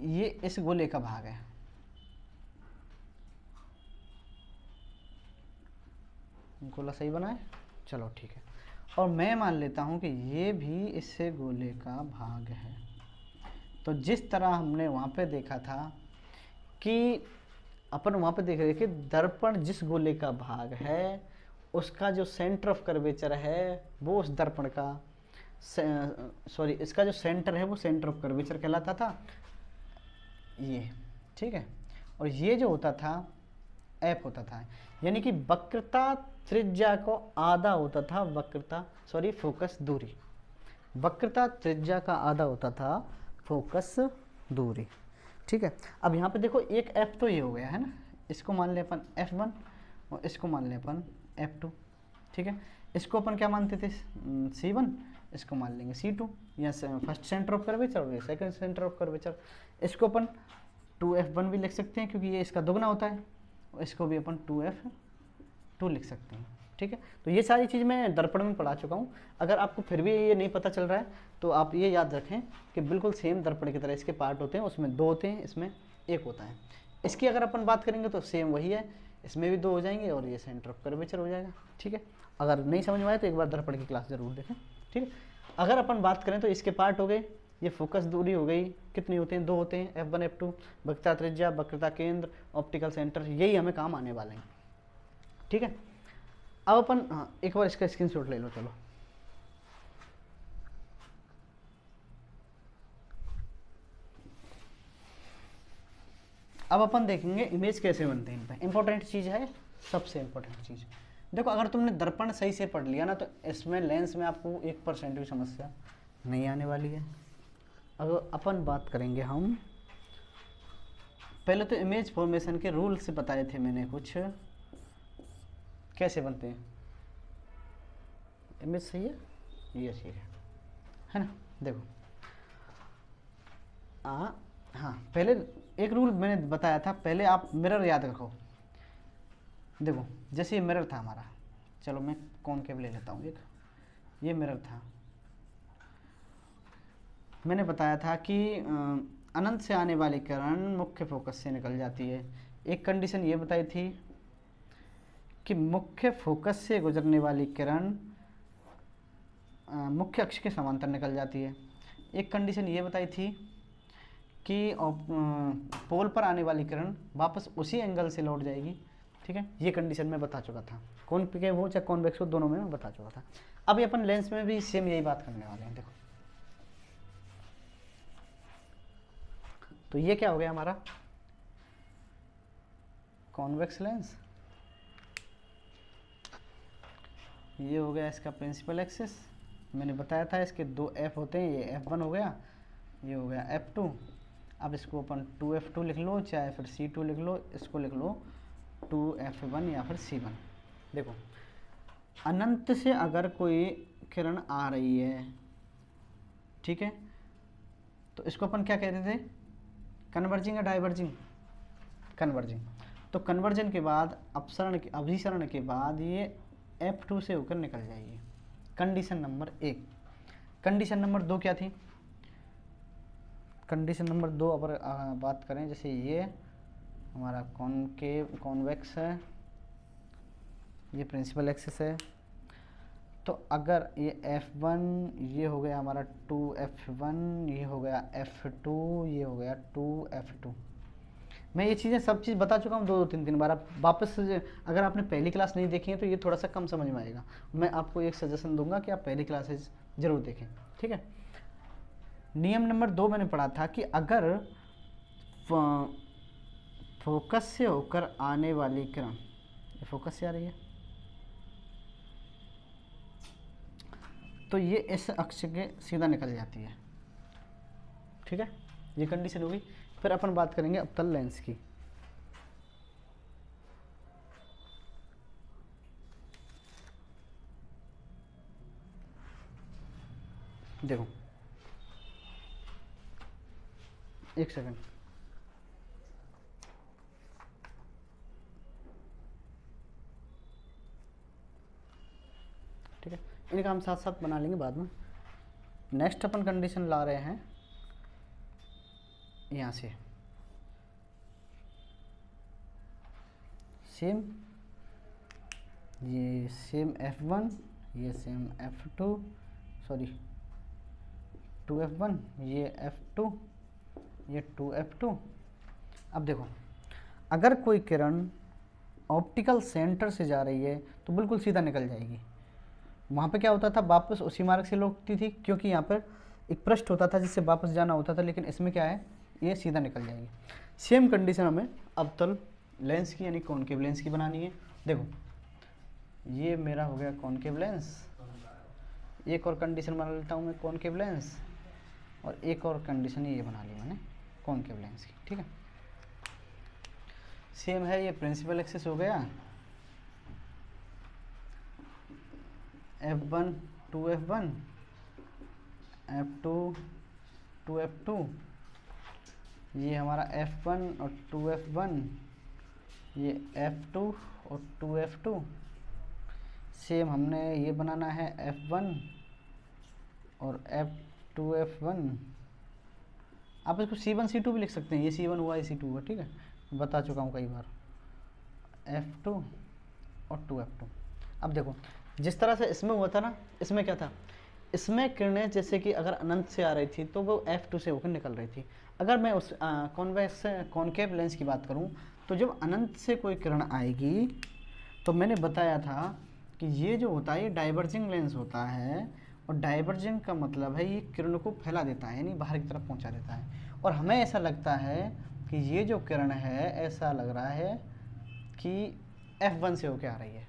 ये इस गोले का भाग है, गोला सही बना है, चलो ठीक है। और मैं मान लेता हूं कि ये भी इससे गोले का भाग है। तो जिस तरह हमने वहाँ पे देखा था कि अपन वहाँ पे देख रहे थे कि दर्पण जिस गोले का भाग है उसका जो सेंटर ऑफ कर्वेचर है वो उस दर्पण का इसका जो सेंटर है वो सेंटर ऑफ कर्वेचर कहलाता था, ये, ठीक है। और ये जो होता था एफ होता था, यानी कि वक्रता त्रिज्या को आधा होता था फोकस दूरी। वक्रता त्रिज्या का आधा होता था फोकस दूरी। ठीक है। अब यहाँ पे देखो एक f तो ये हो गया है ना, इसको मान लें अपन f1 और इसको मान लें अपन f2, ठीक है। इसको अपन क्या मानते थे, c1, इसको मान लेंगे c2, या फर्स्ट सेंटर ऑफ कर्वेचर और ये सेकंड सेंटर ऑफ कर्वेचर। इसको अपन 2f1 भी लिख सकते हैं क्योंकि ये इसका दोगुना होता है, और इसको भी अपन 2f2 लिख सकते हैं, ठीक है। तो ये सारी चीज़ मैं दर्पण में पढ़ा चुका हूँ। अगर आपको फिर भी ये नहीं पता चल रहा है तो आप ये याद रखें कि बिल्कुल सेम दर्पण की तरह इसके पार्ट होते हैं, उसमें 2 होते हैं, इसमें 1 होता है। इसकी अगर अपन बात करेंगे तो सेम वही है, इसमें भी 2 हो जाएंगे और ये सेंटर ऑफ कर्वेचर हो जाएगा, ठीक है। अगर नहीं समझ में आए तो एक बार दर्पण की क्लास जरूर देखें, ठीक है। अगर अपन बात करें तो इसके पार्ट हो गए, ये फोकस दूरी हो गई, कितनी होते हैं, 2 होते हैं, f1 f2, वक्रता त्रिज्या, वक्रता केंद्र, ऑप्टिकल सेंटर, यही हमें काम आने वाले हैं, ठीक है। अब अपन एक बार इसका स्क्रीनशॉट ले लो, चलो। अब अपन देखेंगे इमेज कैसे बनते हैं इन पर। इंपॉर्टेंट चीज़ है, सबसे इंपॉर्टेंट चीज़। देखो अगर तुमने दर्पण सही से पढ़ लिया ना तो इसमें लेंस में आपको 1% भी समस्या नहीं आने वाली है। अगर अपन बात करेंगे हम, पहले तो इमेज फॉर्मेशन के रूल से बताए थे मैंने कुछ, कैसे बनते हैं इमेज, सही है, ये सही है ना। देखो हाँ, पहले एक रूल मैंने बताया था, पहले आप मिरर याद रखो। देखो जैसे ये मिरर था हमारा, चलो मैं कॉनकेव ले लेता हूँ एक, ये मिरर था, मैंने बताया था कि अनंत से आने वाली किरण मुख्य फोकस से निकल जाती है। एक कंडीशन ये बताई थी कि मुख्य फोकस से गुजरने वाली किरण मुख्य अक्ष के समांतर निकल जाती है। एक कंडीशन ये बताई थी कि पोल पर आने वाली किरण वापस उसी एंगल से लौट जाएगी, ठीक है। ये कंडीशन मैं बता चुका था, कॉनकेव हो चाहे कॉन्वेक्स हो, दोनों में मैं बता चुका था। अब अपन लेंस में भी सेम यही बात करने वाले हैं। देखो तो ये क्या हो गया हमारा कॉन्वेक्स लेंस, ये हो गया इसका प्रिंसिपल एक्सिस। मैंने बताया था इसके 2 f होते हैं, ये f1 हो गया, ये हो गया f2। अब इसको अपन 2f2 लिख लो, चाहे फिर c2 लिख लो, इसको लिख लो 2f1 या फिर c1। देखो अनंत से अगर कोई किरण आ रही है, ठीक है, तो इसको अपन क्या कहते थे, कन्वर्जिंग या डाइवर्जिंग, कन्वर्जिंग। तो कन्वर्जन के बाद अभिसरण के बाद ये f2 से होकर निकल जाएगी, कंडीशन नंबर 1। कंडीशन नंबर 2 क्या थी, कंडीशन नंबर 2 अगर बात करें, जैसे ये हमारा कॉन्वेक्स है, ये प्रिंसिपल एक्सिस है, तो अगर ये f1, ये हो गया हमारा 2f1, ये हो गया f2, ये हो गया 2f2। मैं ये चीज़ें सब चीज़ बता चुका हूँ 2-3 बार। आप वापस अगर आपने पहली क्लास नहीं देखी है तो ये थोड़ा सा कम समझ में आएगा। मैं आपको एक सजेशन दूंगा कि आप पहली क्लासेज ज़रूर देखें, ठीक है। नियम नंबर 2 मैंने पढ़ा था कि अगर फोकस से होकर आने वाली किरण, ये फोकस से आ रही है, तो ये इस अक्ष के सीधा निकल जाती है, ठीक है। ये कंडीशन होगी। फिर अपन बात करेंगे अवतल लेंस की। देखो एक सेकंड, ठीक है, इनका हम साथ साथ बना लेंगे बाद में। नेक्स्ट अपन कंडीशन ला रहे हैं यहाँ से, सेम, ये सेम f1, ये सेम f2, सॉरी 2f1, ये f2, ये 2f2। अब देखो अगर कोई किरण ऑप्टिकल सेंटर से जा रही है तो बिल्कुल सीधा निकल जाएगी। वहाँ पे क्या होता था, वापस उसी मार्ग से लौटती थी, क्योंकि यहाँ पर एक पृष्ठ होता था जिससे वापस जाना होता था, लेकिन इसमें क्या है, ये सीधा निकल जाएगी। सेम कंडीशन हमें अवतल लेंस की यानी कॉनकेव लेंस की बनानी है। देखो ये मेरा हो गया कॉनकेव लेंस, एक और कंडीशन बना लेता हूँ मैं कॉनकेव लेंस, और एक और कंडीशन ये बना ली मैंने कॉनकेव लेंस की, ठीक है। सेम है, ये प्रिंसिपल एक्सिस हो गया, F1 to F1, F2 to F2, ये हमारा F1 और 2F1, ये F2 और 2F2। सेम हमने ये बनाना है F1 और F2F1। आप इसको C1 C2 भी लिख सकते हैं, ये C1 हुआ, ये C2 हुआ, ठीक है, बता चुका हूँ कई बार। F2 और 2F2। अब देखो जिस तरह से इसमें हुआ था ना, इसमें क्या था, इसमें किरणें जैसे कि अगर अनंत से आ रही थी तो वो F2 से होकर निकल रही थी। अगर मैं उस कॉन्वेक्स कॉनकेव लेंस की बात करूं तो जब अनंत से कोई किरण आएगी तो मैंने बताया था कि ये जो होता है ये डाइवर्जिंग लेंस होता है, और डाइवर्जिंग का मतलब है ये किरण को फैला देता है, यानी बाहर की तरफ पहुंचा देता है। और हमें ऐसा लगता है कि ये जो किरण है, ऐसा लग रहा है कि F1 से होकर आ रही है,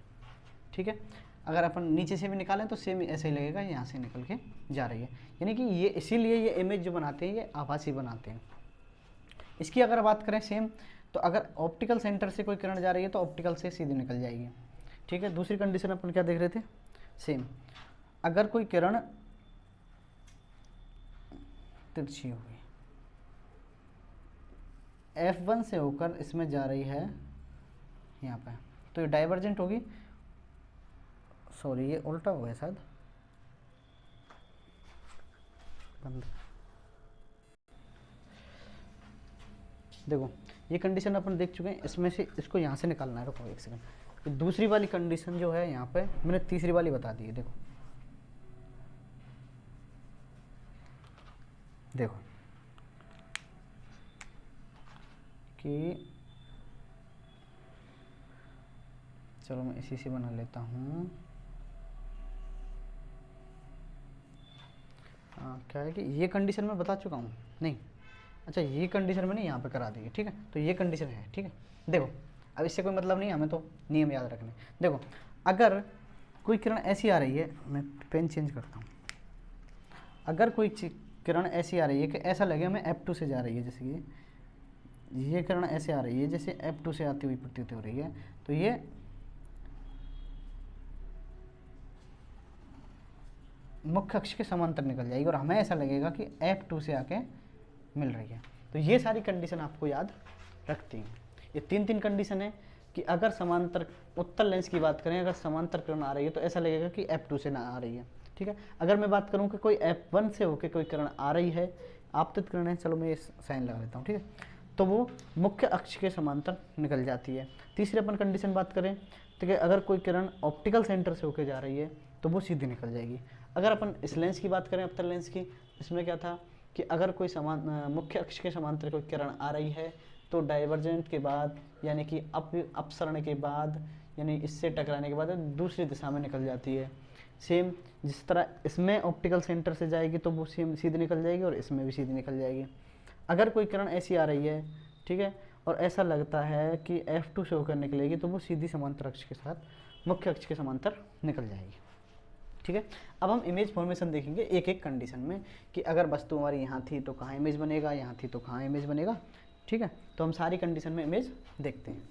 ठीक है। अगर अपन नीचे से भी निकालें तो सेम ऐसे ही लगेगा, यहाँ से निकल के जा रही है, यानी कि ये इसीलिए ये इमेज जो बनाते हैं ये आभासी बनाते हैं। इसकी अगर बात करें सेम, तो अगर ऑप्टिकल सेंटर से कोई किरण जा रही है तो ऑप्टिकल से सीधी निकल जाएगी, ठीक है। दूसरी कंडीशन अपन क्या देख रहे थे, सेम, अगर कोई किरण तिरछी होगी, F1 से होकर इसमें जा रही है यहाँ पे, तो ये डाइवर्जेंट होगी। सॉरी, ये उल्टा हो गया शायद, बंद। देखो ये कंडीशन अपन देख चुके हैं, इसमें से इसको यहाँ से निकालना है। रुको एक सेकंड, दूसरी वाली कंडीशन जो है यहाँ पे मैंने तीसरी वाली बता दी है। देखो देखो कि चलो मैं इसी से बना लेता हूँ। क्या है कि ये कंडीशन मैं बता चुका हूँ, नहीं, अच्छा ये कंडीशन मैंने यहाँ पे करा दी है, ठीक है। तो ये कंडीशन है, ठीक है। देखो अब इससे कोई मतलब नहीं है, हमें तो नियम याद रखने। देखो अगर कोई किरण ऐसी आ रही है, मैं पेन चेंज करता हूँ, अगर कोई किरण ऐसी आ रही है कि ऐसा लगे हमें F2 से जा रही है, जैसे कि ये किरण ऐसे आ रही है जैसे F2 से आती हुई प्रतीत हो रही है, तो ये मुख्य अक्ष के समांतर निकल जाएगी और हमें ऐसा लगेगा कि F2 से आके मिल रही है। तो ये सारी कंडीशन आपको याद रखती हैं। ये तीन कंडीशन है कि अगर समांतर उत्तल लेंस की बात करें, अगर समांतर किरण आ रही है तो ऐसा लगेगा कि F2 से ना आ रही है, ठीक है। अगर मैं बात करूं कि कोई F1 से होकर कोई किरण आ रही है, आपतित किरण है, चलो मैं ये साइन लगा लेता हूँ, ठीक है, तो वो मुख्य अक्ष के समांतर निकल जाती है। तीसरी अपन कंडीशन बात करें तो अगर कोई किरण ऑप्टिकल सेंटर से होकर जा रही है तो वो सीधी निकल जाएगी। अगर अपन इस लेंस की बात करें, अवतल लेंस की, इसमें क्या था कि अगर कोई मुख्य अक्ष के समांतर कोई किरण आ रही है तो डाइवर्जेंट के बाद, यानी कि अपसरण के बाद, यानी इससे टकराने के बाद दूसरी दिशा में निकल जाती है। सेम जिस तरह इसमें ऑप्टिकल सेंटर से जाएगी तो वो सेम सीधी निकल जाएगी और इसमें भी सीधी निकल जाएगी। अगर कोई किरण ऐसी आ रही है, ठीक है, और ऐसा लगता है कि F2 से होकर निकलेगी तो वो सीधी समांतर अक्ष के साथ मुख्य अक्ष के समांतर निकल जाएगी, ठीक है। अब हम इमेज फॉर्मेशन देखेंगे एक एक कंडीशन में कि अगर वस्तु हमारी यहाँ थी तो कहाँ इमेज बनेगा, यहाँ थी तो कहाँ इमेज बनेगा, ठीक है। तो हम सारी कंडीशन में इमेज देखते हैं।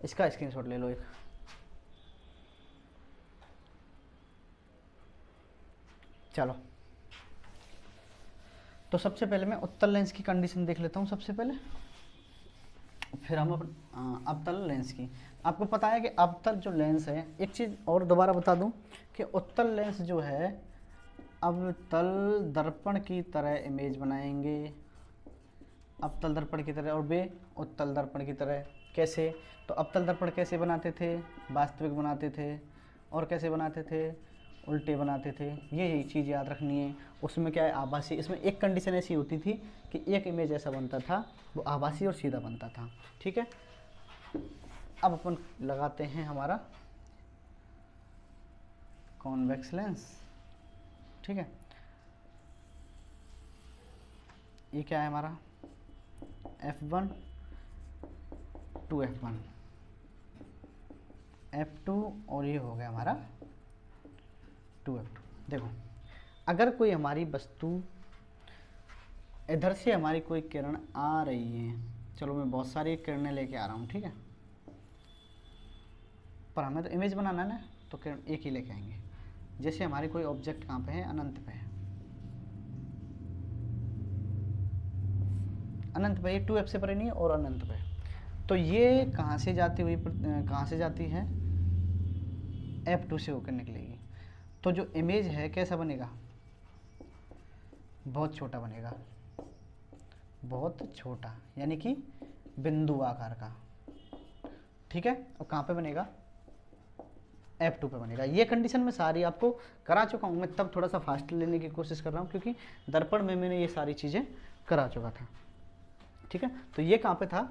इसका स्क्रीनशॉट ले लो एक। चलो तो सबसे पहले मैं उत्तल लेंस की कंडीशन देख लेता हूँ सबसे पहले, फिर हम अवतल लेंस की। आपको पता है कि अवतल जो लेंस है, एक चीज़ और दोबारा बता दूं कि उत्तल लेंस जो है अवतल दर्पण की तरह इमेज बनाएंगे, अवतल दर्पण की तरह, और वे उत्तल दर्पण की तरह। कैसे? तो अवतल दर्पण कैसे बनाते थे? वास्तविक बनाते थे, और कैसे बनाते थे? उल्टे बनाते थे। ये चीज़ याद रखनी है। उसमें क्या है, आभासी। इसमें एक कंडीशन ऐसी होती थी कि एक इमेज ऐसा बनता था, वो आभासी और सीधा बनता था, ठीक है। अब अपन लगाते हैं हमारा कॉन्वेक्स लेंस, ठीक है। ये क्या है हमारा F1 टू F1, F2, और ये हो गया हमारा 2F2। देखो अगर कोई हमारी वस्तु इधर से हमारी कोई किरण आ रही है, चलो मैं बहुत सारी किरणें लेके आ रहा हूँ, ठीक है, पर हमें तो इमेज बनाना है ना, तो किरण एक ही लेके आएंगे। जैसे हमारी कोई ऑब्जेक्ट कहाँ पे है, अनंत पे है, अनंत पे, ये 2f से परे नहीं है और अनंत पे, तो ये कहाँ से जाती हुई कहाँ से जाती है, f2 से होकर निकलेगी। तो जो इमेज है कैसा बनेगा, बहुत छोटा बनेगा, बहुत छोटा, यानी कि बिंदु आकार का, ठीक है। और कहाँ पे बनेगा, F2 पे बनेगा। ये कंडीशन मैं सारी आपको करा चुका हूँ, मैं तब थोड़ा सा फास्ट लेने की कोशिश कर रहा हूँ क्योंकि दर्पण में मैंने ये सारी चीज़ें करा चुका था, ठीक है। तो ये कहाँ पे था,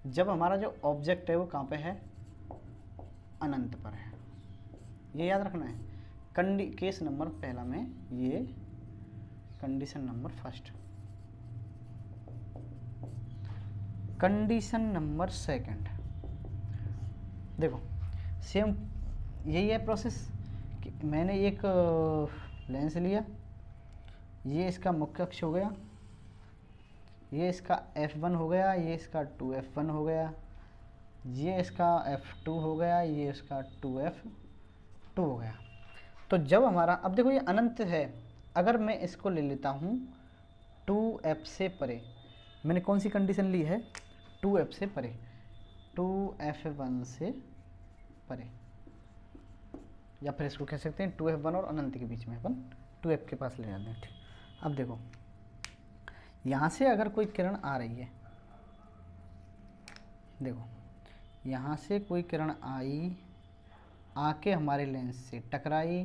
जब हमारा जो ऑब्जेक्ट है वो कहाँ पे है, अनंत पर है, ये याद रखना है। केस नंबर पहला में ये condition number first, condition number second, देखो सेम यही है प्रोसेस कि मैंने एक लेंस लिया, ये इसका मुख्य अक्ष हो गया, ये इसका f1 हो गया, ये इसका 2f1 हो गया, ये इसका f2 हो गया, ये इसका 2f2 हो गया। तो जब हमारा, अब देखो ये अनंत है, अगर मैं इसको ले लेता हूँ 2f से परे, मैंने कौन सी कंडीशन ली है, 2f से परे, 2f1 से परे, या फिर इसको कह सकते हैं 2f1 और अनंत के बीच में अपन 2f के पास ले जाते हैं, ठीक। अब देखो यहाँ से अगर कोई किरण आ रही है, देखो यहाँ से कोई किरण आई, आके हमारे लेंस से टकराई,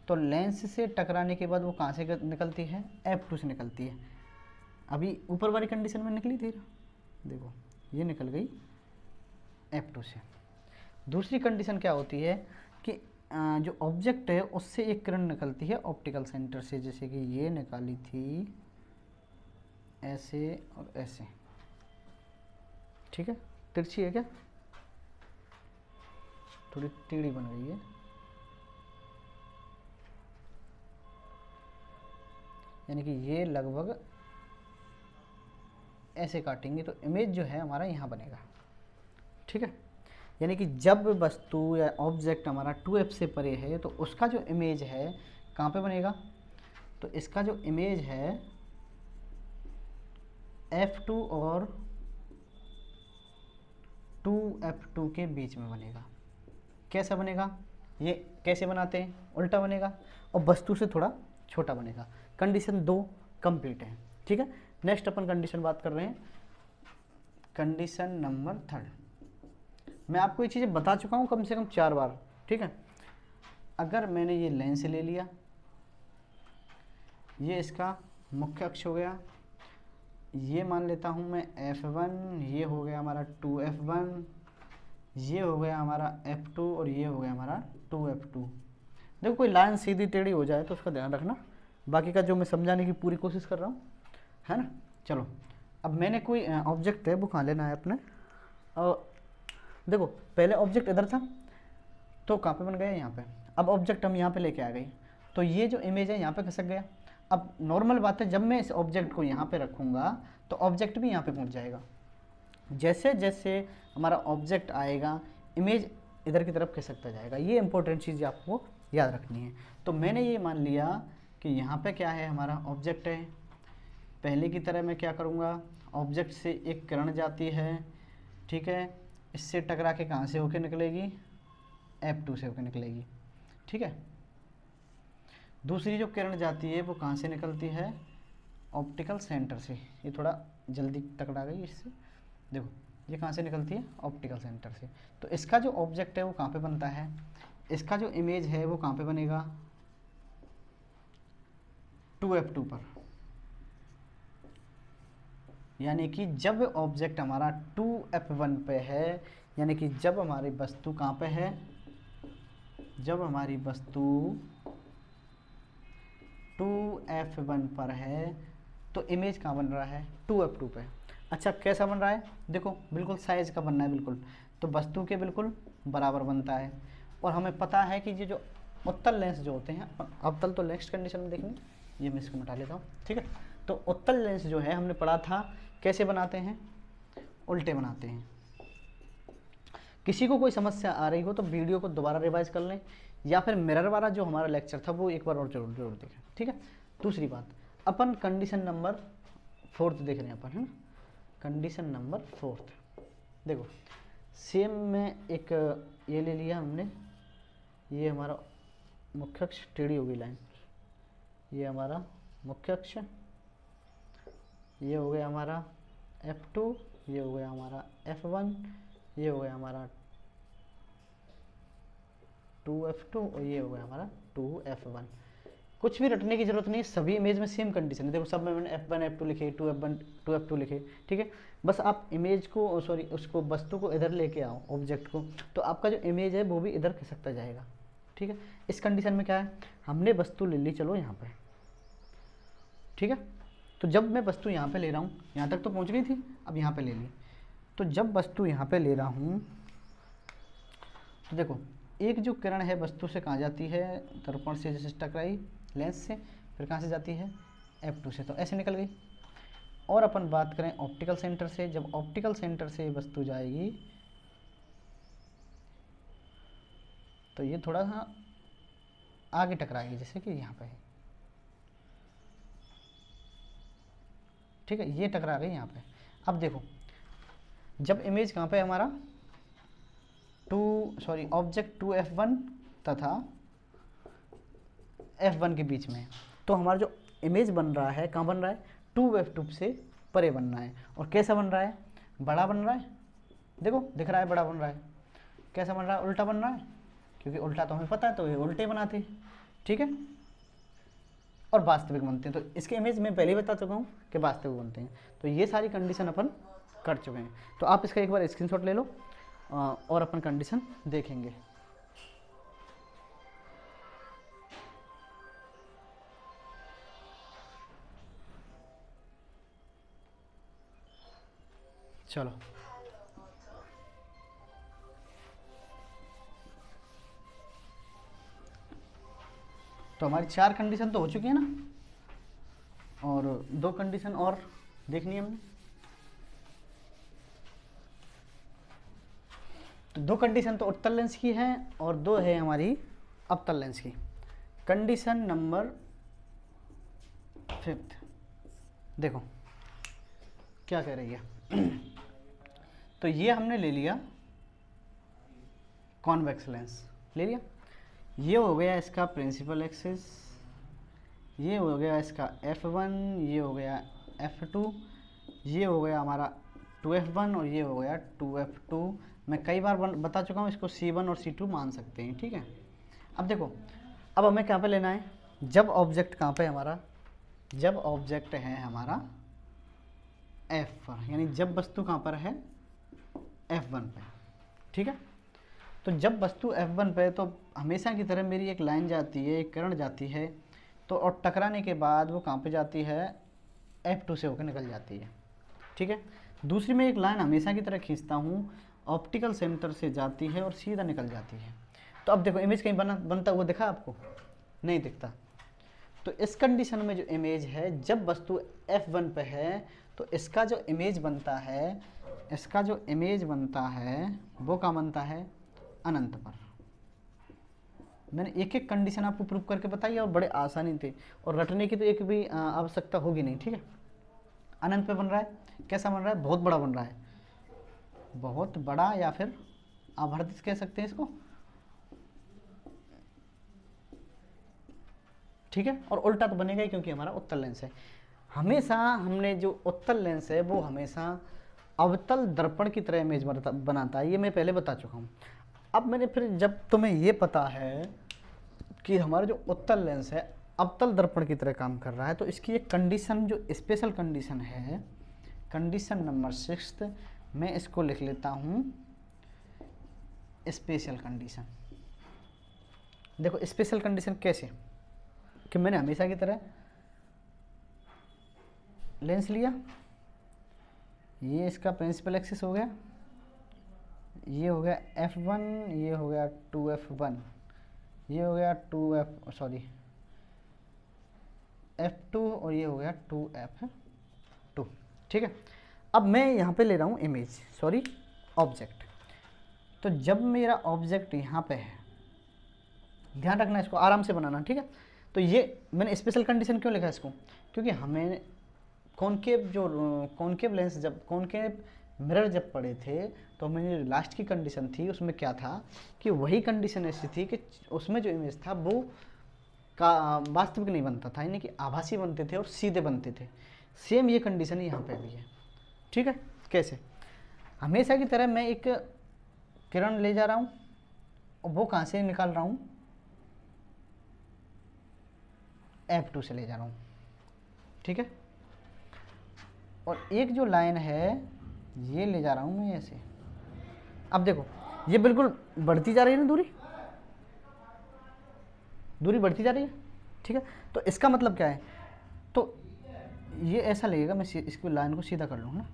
तो लेंस से टकराने के बाद वो कहाँ से निकलती है, f2 से निकलती है। अभी ऊपर वाली कंडीशन में निकली थी, देखो ये निकल गई f2 से। दूसरी कंडीशन क्या होती है कि जो ऑब्जेक्ट है उससे एक किरण निकलती है ऑप्टिकल सेंटर से, जैसे कि ये निकाली थी ऐसे और ऐसे, ठीक है। तिरछी है क्या, थोड़ी टेढ़ी बन गई है, यानी कि ये लगभग ऐसे काटेंगे तो इमेज जो है हमारा यहाँ बनेगा, ठीक है। यानी कि जब वस्तु या ऑब्जेक्ट हमारा 2f से परे है तो उसका जो इमेज है कहाँ पे बनेगा, तो इसका जो इमेज है f2 और 2f2 के बीच में बनेगा। कैसा बनेगा, ये कैसे बनाते हैं, उल्टा बनेगा और वस्तु से थोड़ा छोटा बनेगा। कंडीशन 2 कंप्लीट है, ठीक है। नेक्स्ट अपन कंडीशन बात कर रहे हैं, कंडीशन नंबर 3। मैं आपको ये चीज़ें बता चुका हूँ कम से कम 4 बार, ठीक है। अगर मैंने ये लेंस ले लिया, ये इसका मुख्य अक्ष हो गया, ये मान लेता हूँ मैं f1, ये हो गया हमारा 2f1, ये हो गया हमारा f2 और ये हो गया हमारा 2f2। देखो कोई लाइन सीधी टेढ़ी हो जाए तो उसका ध्यान रखना, बाकी का जो मैं समझाने की पूरी कोशिश कर रहा हूँ, है ना। चलो अब मैंने कोई ऑब्जेक्ट है वो कहाँ लेना है अपने, और देखो पहले ऑब्जेक्ट इधर था तो कहाँ पे बन गया, यहाँ पे। अब ऑब्जेक्ट हम यहाँ पे लेके आ गए तो ये जो इमेज है यहाँ पे खसक गया। अब नॉर्मल बात है, जब मैं इस ऑब्जेक्ट को यहाँ पे रखूँगा तो ऑब्जेक्ट भी यहाँ पे पहुँच जाएगा। जैसे जैसे हमारा ऑब्जेक्ट आएगा इमेज इधर की तरफ खिसकता जाएगा। ये इंपॉर्टेंट चीज़ आपको याद रखनी है। तो मैंने ये मान लिया कि यहाँ पे क्या है, हमारा ऑब्जेक्ट है। पहले की तरह मैं क्या करूँगा, ऑब्जेक्ट से एक किरण जाती है, ठीक है, इससे टकरा के कहाँ से होके निकलेगी, f2 से होके निकलेगी, ठीक है। दूसरी जो किरण जाती है वो कहाँ से निकलती है, ऑप्टिकल सेंटर से। ये थोड़ा जल्दी टकरा गई इससे, देखो ये कहाँ से निकलती है, ऑप्टिकल सेंटर से। तो इसका जो ऑब्जेक्ट है वो कहाँ पे बनता है, इसका जो इमेज है वो कहाँ पे बनेगा, 2f2 पर। यानी कि जब ऑब्जेक्ट हमारा 2f1 पे है, यानी कि जब हमारी वस्तु कहाँ पे है, जब हमारी वस्तु 2f1 पर है तो इमेज कहाँ बन रहा है, 2f2 पे। अच्छा कैसा बन रहा है, देखो बिल्कुल साइज का बनना है, बिल्कुल तो वस्तु के बिल्कुल बराबर बनता है। और हमें पता है कि ये जो उत्तल लेंस जो होते हैं, अवतल तो नेक्स्ट कंडीशन में देखेंगे, ये मैं इसको मिटा लेता हूँ, ठीक है। तो उत्तल लेंस जो है हमने पढ़ा था कैसे बनाते हैं, उल्टे बनाते हैं। किसी को कोई समस्या आ रही हो तो वीडियो को दोबारा रिवाइज कर लें, या फिर मिरर वाला जो हमारा लेक्चर था वो एक बार और जरूर जरूर देखें, ठीक है। दूसरी बात, अपन कंडीशन नंबर 4 देख रहे हैं अपन, है ना। कंडीशन नंबर 4 देखो, सेम में एक ये ले लिया हमने, ये हमारा मुख्य अक्ष टेढ़ी होगी लाइन, ये हमारा मुख्य अक्ष, ये हो गया हमारा F2, ये हो गया हमारा F1, ये हो गया हमारा 2F2 और ये हो गया हमारा 2F1। कुछ भी रटने की जरूरत नहीं, सभी इमेज में सेम कंडीशन है। देखो सब में मैंने F1 F2 लिखे, 2F1 2F2 लिखे, ठीक है। बस आप इमेज को सॉरी उसको वस्तु को इधर लेके आओ, ऑब्जेक्ट को, तो आपका जो इमेज है वो भी इधर खिसकता जाएगा, ठीक है। इस कंडीशन में क्या है, हमने वस्तु ले ली, चलो यहाँ पे, ठीक है। तो जब मैं वस्तु यहाँ पे ले रहा हूँ, यहाँ तक तो पहुँच गई थी, अब यहाँ पे ले ली, तो जब वस्तु यहाँ पे ले रहा हूँ तो देखो एक जो किरण है वस्तु से कहाँ जाती है, दर्पण से जैसे टकराई लेंस से, फिर कहाँ से जाती है F2 से, तो ऐसे निकल गई। और अपन बात करें ऑप्टिकल सेंटर से, जब ऑप्टिकल सेंटर से वस्तु जाएगी तो ये थोड़ा सा आगे टकराएगी, जैसे कि यहाँ पे है, ठीक है, ये टकरा गई यहाँ पे। अब देखो जब इमेज कहाँ पे हमारा ऑब्जेक्ट 2F1 तथा F1 के बीच में, तो हमारा जो इमेज बन रहा है कहाँ बन रहा है, 2F2 से परे बन रहा है। और कैसा बन रहा है, बड़ा बन रहा है, देखो दिख रहा है बड़ा बन रहा है। कैसा बन रहा है, उल्टा बन रहा है, क्योंकि उल्टा तो हमें पता है, तो ये उल्टे बनाते हैं, ठीक है। और वास्तविक बनते हैं, तो इसके इमेज में पहले ही बता चुका हूँ कि वास्तविक बनते हैं। तो ये सारी कंडीशन अपन कर चुके हैं, तो आप इसका एक बार स्क्रीनशॉट ले लो और अपन कंडीशन देखेंगे। चलो तो हमारी 4 कंडीशन तो हो चुकी है ना, और 2 कंडीशन और देखनी है हमने। तो 2 कंडीशन तो उत्तल लेंस की है और 2 है हमारी अवतल लेंस की। कंडीशन नंबर 5 देखो क्या कह रही है। तो ये हमने ले लिया कॉन्वेक्स लेंस, ले लिया, ये हो गया इसका प्रिंसिपल एक्सिस, ये हो गया इसका F1, ये हो गया F2, ये हो गया हमारा 2F1 और ये हो गया 2F2। मैं कई बार बता चुका हूँ, इसको C1 और C2 मान सकते हैं, ठीक है। अब देखो, अब हमें कहाँ पे लेना है, जब ऑब्जेक्ट कहाँ पे हमारा, जब ऑब्जेक्ट है हमारा F पर, यानी जब वस्तु कहाँ पर है F1 पे, ठीक है। तो जब वस्तु F1 पे, तो हमेशा की तरह मेरी एक लाइन जाती है, एक किरण जाती है, तो और टकराने के बाद वो कहाँ पे जाती है, F2 से होकर निकल जाती है, ठीक है। दूसरी में एक लाइन हमेशा की तरह खींचता हूँ, ऑप्टिकल सेंटर से जाती है और सीधा निकल जाती है। तो अब देखो इमेज कहीं बनता हुआ दिखा आपको, नहीं दिखता। तो इस कंडीशन में जो इमेज है, जब वस्तु F1 पे है, तो इसका जो इमेज बनता है, इसका जो इमेज बनता है वो क्या बनता है, अनंत पर। मैंने एक एक कंडीशन आपको प्रूव करके बताई और बड़े आसानी थे, और रटने की तो एक भी आवश्यकता होगी नहीं, ठीक है। अनंत पे बन रहा है, कैसा बन रहा है, बहुत बड़ा बन रहा है, बहुत बड़ा, या फिर आवर्धित कह सकते हैं इसको, ठीक है। और उल्टा तो बनेगा ही, क्योंकि हमारा उत्तल लेंस है। हमेशा हमने जो उत्तल लेंस है वो हमेशा अवतल दर्पण की तरह इमेज बनाता है, ये मैं पहले बता चुका हूँ। अब मैंने फिर, जब तुम्हें ये पता है कि हमारा जो उत्तल लेंस है अवतल दर्पण की तरह काम कर रहा है, तो इसकी एक कंडीशन जो स्पेशल कंडीशन है, कंडीशन नंबर 6, मैं इसको लिख लेता हूँ स्पेशल कंडीशन। देखो स्पेशल कंडीशन कैसे, कि मैंने हमेशा की तरह लेंस लिया, ये इसका प्रिंसिपल एक्सिस हो गया, ये हो गया F1, ये हो गया 2F1, ये हो गया F2 और ये हो गया 2F2, ठीक है। अब मैं यहाँ पे ले रहा हूँ इमेज, सॉरी ऑब्जेक्ट। तो जब मेरा ऑब्जेक्ट यहाँ पे है, ध्यान रखना इसको आराम से बनाना, ठीक है। तो ये मैंने स्पेशल कंडीशन क्यों लिखा है इसको, क्योंकि हमें कॉनकेव लेंस जब कॉनकेव मिरर जब पढ़े थे तो मेरी लास्ट की कंडीशन थी उसमें क्या था कि वही कंडीशन ऐसी थी कि उसमें जो इमेज था वो का वास्तविक नहीं बनता था, यानी कि आभासी बनते थे और सीधे बनते थे। सेम ये कंडीशन यहाँ पे भी है, ठीक है। कैसे, हमेशा की तरह मैं एक किरण ले जा रहा हूँ और वो कहाँ से निकाल रहा हूँ, F2 से ले जा रहा हूँ, ठीक है। और एक जो लाइन है ये ले जा रहा हूँ मैं ऐसे। अब देखो ये बिल्कुल बढ़ती जा रही है ना, दूरी बढ़ती जा रही है, ठीक है। तो इसका मतलब क्या है, तो ये ऐसा लगेगा, मैं इसको लाइन को सीधा कर लूँ ना,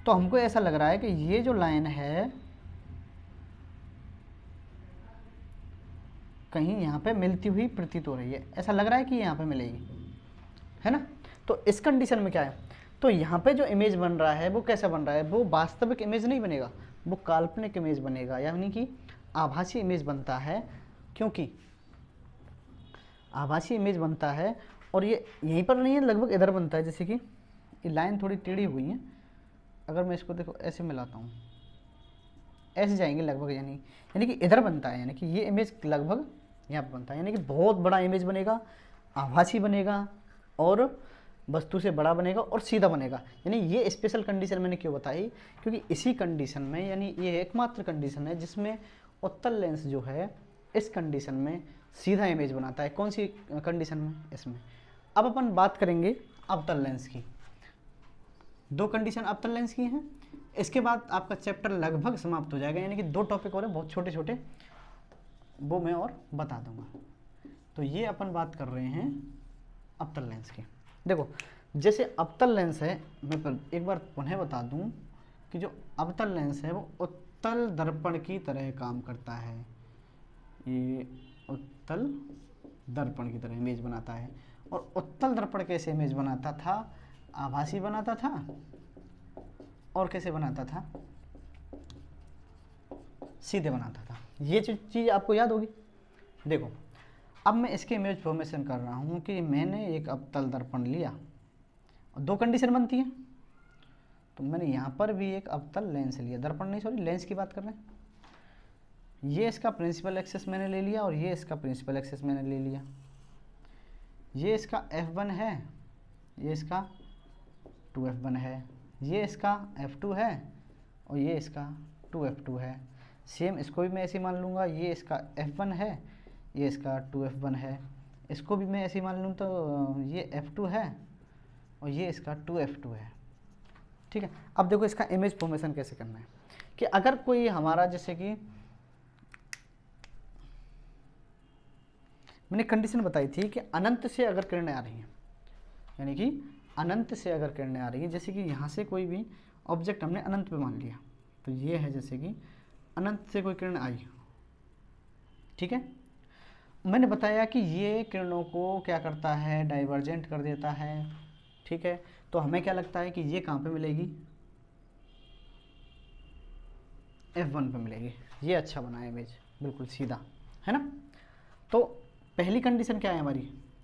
तो हमको ऐसा लग रहा है कि ये जो लाइन है कहीं यहाँ पे मिलती हुई प्रतीत हो रही है, ऐसा लग रहा है कि यहाँ पे मिलेगी, है ना। तो इस कंडीशन में क्या है, तो यहाँ पे जो इमेज बन रहा है वो कैसा बन रहा है, वो वास्तविक इमेज नहीं बनेगा, वो काल्पनिक इमेज बनेगा, यानी कि आभासी इमेज बनता है। क्योंकि आभासी इमेज बनता है और ये यहीं पर नहीं है, लगभग इधर बनता है। जैसे कि ये लाइन थोड़ी टेढ़ी हुई है, अगर मैं इसको देखो ऐसे मिलाता हूँ, ऐसे जाएंगे लगभग, यानी कि इधर बनता है, यानी कि ये इमेज लगभग यहाँ पर बनता है, यानी कि बहुत बड़ा इमेज बनेगा, आभासी बनेगा और वस्तु से बड़ा बनेगा और सीधा बनेगा। यानी ये स्पेशल कंडीशन मैंने क्यों बताई, क्योंकि इसी कंडीशन में, यानी ये एकमात्र कंडीशन है जिसमें उत्तल लेंस जो है इस कंडीशन में सीधा इमेज बनाता है। कौन सी कंडीशन में, इसमें। अब अपन बात करेंगे अवतल लेंस की। दो कंडीशन अवतल लेंस की हैं, इसके बाद आपका चैप्टर लगभग समाप्त हो जाएगा, यानी कि 2 टॉपिक और हैं बहुत छोटे छोटे, वो मैं और बता दूंगा। तो ये अपन बात कर रहे हैं अवतल लेंस की। देखो जैसे अवतल लेंस है, मैं एक बार पुनः बता दूं कि जो अवतल लेंस है वो उत्तल दर्पण की तरह काम करता है। ये उत्तल दर्पण की तरह इमेज बनाता है। और उत्तल दर्पण कैसे इमेज बनाता था, आभासी बनाता था और कैसे बनाता था, सीधे बनाता था। ये चीज़ आपको याद होगी। देखो अब मैं इसके इमेज फॉर्मेशन कर रहा हूँ कि मैंने एक अवतल दर्पण लिया और 2 कंडीशन बनती है, तो मैंने यहाँ पर भी एक अवतल लेंस लिया, दर्पण नहीं सॉरी लेंस की बात कर रहे हैं। ये इसका प्रिंसिपल एक्सेस मैंने ले लिया और ये इसका प्रिंसिपल एक्सेस मैंने ले लिया। ये इसका F1 है, ये इसका 2F1 है, ये इसका F2 है और ये इसका 2F2 है। सेम इसको भी मैं ऐसे मान लूँगा, ये इसका F1 है, ये इसका 2F1 है। इसको भी मैं ऐसे मान लूँ तो ये F2 है और ये इसका 2F2 है, ठीक है। अब देखो इसका इमेज फॉर्मेशन कैसे करना है कि अगर कोई हमारा, जैसे कि मैंने कंडीशन बताई थी कि अनंत से अगर किरणें आ रही हैं, यानी कि अनंत से अगर किरणें आ रही हैं, जैसे कि यहाँ से कोई भी ऑब्जेक्ट हमने अनंत पे मान लिया, तो ये है जैसे कि अनंत से कोई किरण आई, ठीक है। मैंने बताया कि ये किरणों को क्या करता है, डाइवर्जेंट कर देता है, ठीक है। तो हमें क्या लगता है कि ये कहाँ पे मिलेगी, F1 पे मिलेगी। ये अच्छा बना है इमेज, बिल्कुल सीधा, है ना। तो पहली कंडीशन क्या है हमारी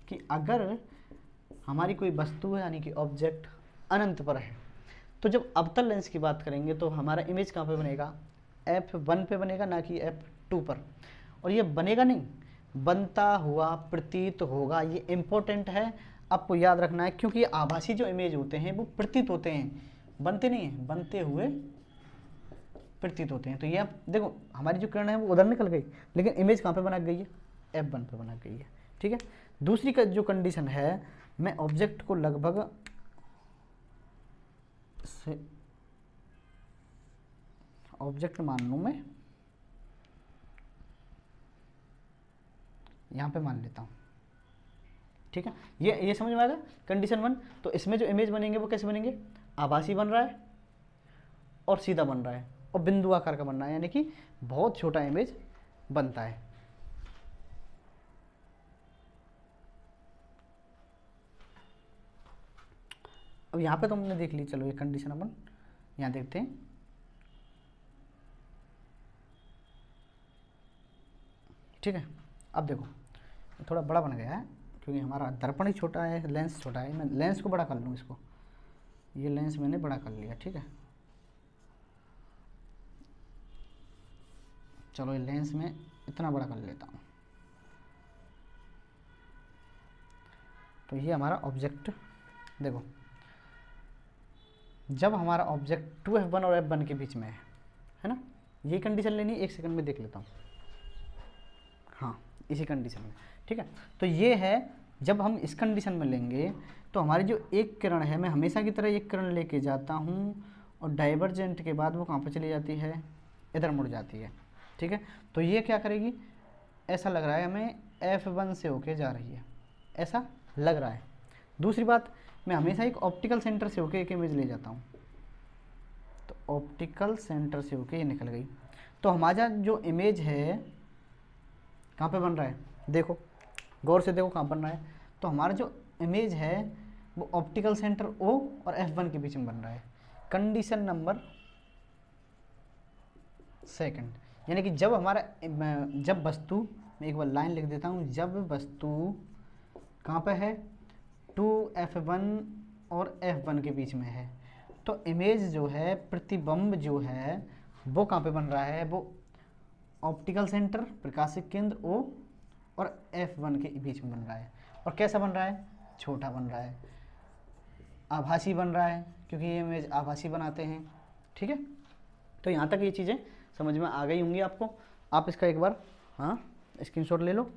कि अगर हमारी कोई वस्तु है, यानी कि ऑब्जेक्ट अनंत पर है, तो जब अवतल लेंस की बात करेंगे तो हमारा इमेज कहाँ पे बनेगा, F1 पे बनेगा, ना कि F2 पर। और ये बनेगा नहीं, बनता हुआ प्रतीत होगा। ये इम्पोर्टेंट है, आपको याद रखना है, क्योंकि आभासी जो इमेज होते हैं वो प्रतीत होते हैं, बनते नहीं हैं, बनते हुए प्रतीत होते हैं। तो ये आप देखो हमारी जो किरण है वो उधर निकल गई, लेकिन इमेज कहाँ पे बना गई है, F1 पे बना गई है, ठीक है। दूसरी का जो कंडीशन है, मैं ऑब्जेक्ट को लगभग से ऑब्जेक्ट मान लूँ, मैं यहाँ पे मान लेता हूँ, ठीक है। ये समझ में आएगा कंडीशन 1। तो इसमें जो इमेज बनेंगे वो कैसे बनेंगे, आभासी बन रहा है और सीधा बन रहा है और बिंदु आकार का बन रहा है, यानी कि बहुत छोटा इमेज बनता है, अब यहाँ पे तो हमने देख ली, चलो ये कंडीशन अपन यहाँ देखते हैं। ठीक है, अब देखो थोड़ा बड़ा बन गया है क्योंकि हमारा दर्पण ही छोटा है, लेंस छोटा है। मैं लेंस को बड़ा कर लूँ इसको, ये लेंस मैंने बड़ा कर लिया। ठीक है, चलो ये लेंस में इतना बड़ा कर लेता हूँ। तो ये हमारा ऑब्जेक्ट देखो, जब हमारा ऑब्जेक्ट 2f1 और f1 के बीच में है ना, ये कंडीशन लेनी है, 1 सेकंड में देख लेता हूँ। हाँ, इसी कंडीशन में। ठीक है, तो ये है, जब हम इस कंडीशन में लेंगे तो हमारी जो एक किरण है, मैं हमेशा की तरह एक किरण लेके जाता हूँ और डाइवर्जेंट के बाद वो कहाँ पर चली जाती है, इधर मुड़ जाती है। ठीक है, तो ये क्या करेगी, ऐसा लग रहा है हमें f1 से होके जा रही है, ऐसा लग रहा है। दूसरी बात, मैं हमेशा एक ऑप्टिकल सेंटर से होके एक इमेज ले जाता हूँ, तो ऑप्टिकल सेंटर से होके ये निकल गई। तो हमारा जो इमेज है कहाँ पे बन रहा है, देखो गौर से देखो कहाँ बन रहा है। तो हमारा जो इमेज है वो ऑप्टिकल सेंटर O और f1 के बीच में बन रहा है। कंडीशन नंबर सेकंड, यानी कि जब हमारा जब वस्तु, मैं एक बार लाइन लिख देता हूँ, जब वस्तु कहाँ पे है, 2f1 और f1 के बीच में है, तो इमेज जो है, प्रतिबिंब जो है वो कहाँ पे बन रहा है, वो ऑप्टिकल सेंटर प्रकाशिक केंद्र O और f1 के बीच में बन रहा है। और कैसा बन रहा है, छोटा बन रहा है, आभासी बन रहा है, क्योंकि ये इमेज आभासी बनाते हैं। ठीक है, तो यहाँ तक ये चीज़ें समझ में आ गई होंगी आपको। आप इसका एक बार हाँ स्क्रीनशॉट ले लो।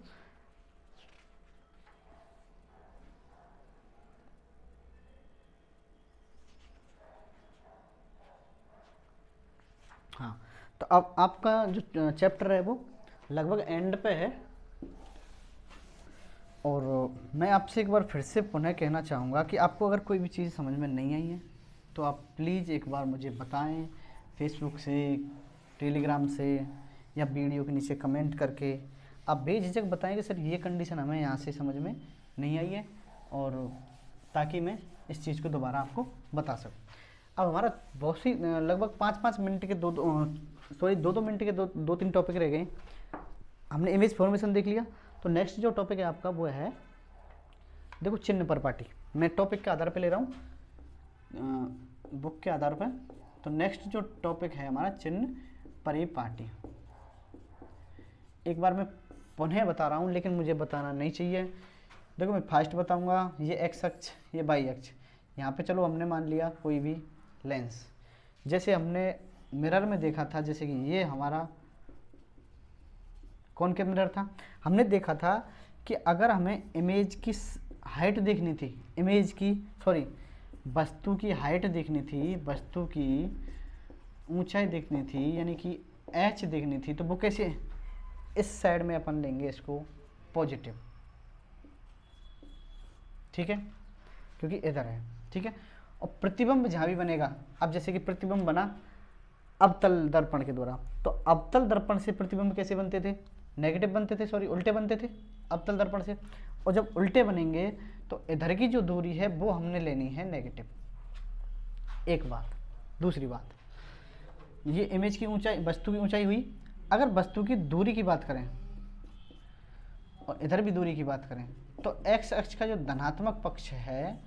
हाँ, तो अब आपका जो चैप्टर है वो लगभग एंड पे है, और मैं आपसे एक बार फिर से पुनः कहना चाहूँगा कि आपको अगर कोई भी चीज़ समझ में नहीं आई है तो आप प्लीज़ एक बार मुझे बताएं, फेसबुक से, टेलीग्राम से, या वीडियो के नीचे कमेंट करके आप बेझिझक बताएं कि सर ये कंडीशन हमें यहाँ से समझ में नहीं आई है, और ताकि मैं इस चीज़ को दोबारा आपको बता सकूँ। अब हमारा बहुत सी लगभग 5-5 मिनट के दो मिनट के दो तीन टॉपिक रह गए। हमने इमेज फॉर्मेशन देख लिया, तो नेक्स्ट जो टॉपिक है आपका वो है, देखो चिन्ह परिपाटी। मैं टॉपिक के आधार पे ले रहा हूँ, बुक के आधार पर। तो नेक्स्ट जो टॉपिक है हमारा चिन्ह परिपाटी। एक बार मैं पुनः बता रहा हूँ, लेकिन मुझे बताना नहीं चाहिए। देखो मैं फास्ट बताऊँगा, ये एक्स अक्ष, ये वाई अक्ष। यहाँ पे चलो हमने मान लिया कोई भी लेंस, जैसे हमने मिरर में देखा था, जैसे कि ये हमारा कॉनकेव मिरर था। हमने देखा था कि अगर हमें इमेज की हाइट देखनी थी, वस्तु की हाइट देखनी थी, वस्तु की ऊंचाई देखनी थी, यानी कि h देखनी थी, तो वो कैसे, इस साइड में अपन लेंगे इसको पॉजिटिव। ठीक है, क्योंकि इधर है। ठीक है, और प्रतिबिंब जहाँ भी बनेगा, अब जैसे कि प्रतिबिंब बना अवतल दर्पण के द्वारा, तो अवतल दर्पण से प्रतिबिंब कैसे बनते थे, नेगेटिव बनते थे, उल्टे बनते थे अवतल दर्पण से। और जब उल्टे बनेंगे तो इधर की जो दूरी है वो हमने लेनी है नेगेटिव, एक बात। दूसरी बात, ये इमेज की ऊंचाई, वस्तु की ऊंचाई हुई। अगर वस्तु की दूरी की बात करें और इधर भी दूरी की बात करें, तो एक्स अक्ष का जो धनात्मक पक्ष है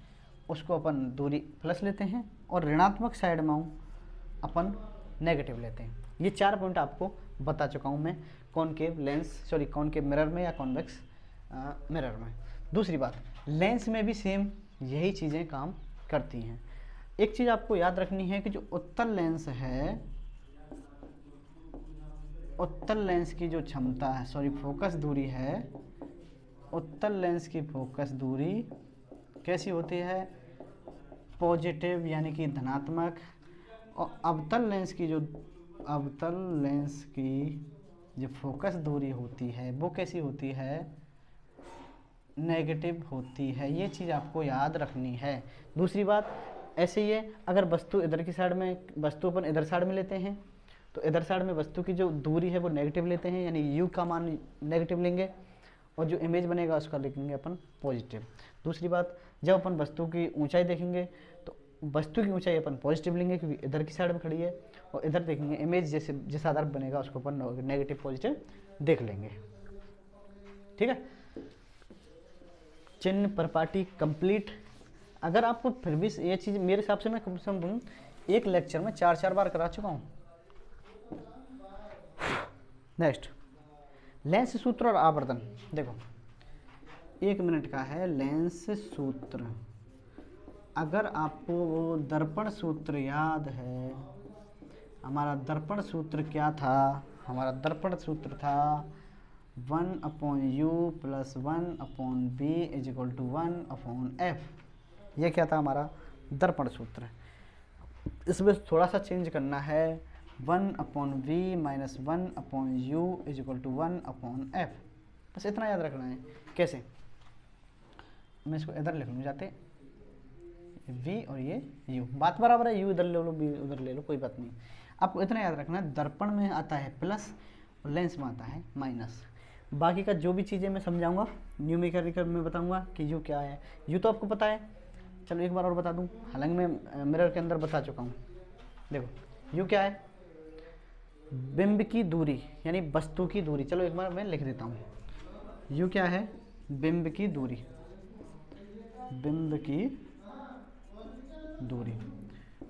उसको अपन दूरी प्लस लेते हैं, और ऋणात्मक साइड में अपन नेगेटिव लेते हैं। ये 4 पॉइंट आपको बता चुका हूँ मैं, कॉनकेव मिरर में या कॉन्वेक्स मिरर में। दूसरी बात, लेंस में भी सेम यही चीज़ें काम करती हैं। एक चीज़ आपको याद रखनी है कि जो उत्तल लेंस है, उत्तल लेंस की जो क्षमता है, फोकस दूरी है, उत्तल लेंस की फोकस दूरी कैसी होती है, पॉजिटिव यानी कि धनात्मक। और अवतल लेंस की जो फोकस दूरी होती है वो कैसी होती है, नेगेटिव होती है। ये चीज़ आपको याद रखनी है। दूसरी बात ऐसे ही है, अगर वस्तु इधर की साइड में, वस्तु अपन इधर साइड में लेते हैं, तो इधर साइड में वस्तु की जो दूरी है वो नेगेटिव लेते हैं, यानी यू का मान नेगेटिव लेंगे, और जो इमेज बनेगा उसका लिखेंगे अपन पॉजिटिव। दूसरी बात, जब अपन वस्तु की ऊंचाई देखेंगे तो वस्तु की ऊंचाई अपन पॉजिटिव लेंगे क्योंकि इधर की साइड में खड़ी है, और इधर देखेंगे इमेज जैसे जिस आधार पर बनेगा उसको अपन नेगेटिव पॉजिटिव देख लेंगे। ठीक है, चिन्ह प्रपाटी कंप्लीट। अगर आपको फिर भी ये चीज़ मेरे हिसाब से मैं कम से कम एक लेक्चर में 4 बार करा चुका हूँ। नेक्स्ट, लेंस सूत्र और आवर्धन। देखो 1 मिनट का है लेंस सूत्र। अगर आपको वो दर्पण सूत्र याद है, हमारा दर्पण सूत्र क्या था? हमारा दर्पण सूत्र था 1/u + 1/b = 1/f। ये क्या था हमारा दर्पण सूत्र। इसमें थोड़ा सा चेंज करना है, 1/v - 1/u = 1/f। बस इतना याद रखना है। कैसे? मैं इसको इधर लिख लूँ जाते, v और ये u बात बराबर है, u इधर ले लो v उधर ले लो, कोई बात नहीं। आपको इतना याद रखना है, दर्पण में आता है प्लस और लेंस में आता है माइनस। बाकी का जो भी चीज़ें मैं समझाऊंगा न्यूमेरिकल में बताऊंगा कि u क्या है। u तो आपको पता है, चलो एक बार और बता दूं, हालांकि मैं मिरर के अंदर बता चुका हूँ। देखो u क्या है? बिंब की दूरी यानी वस्तु की दूरी। चलो एक बार मैं लिख देता हूँ, u क्या है? बिंब की दूरी, बिंब की दूरी।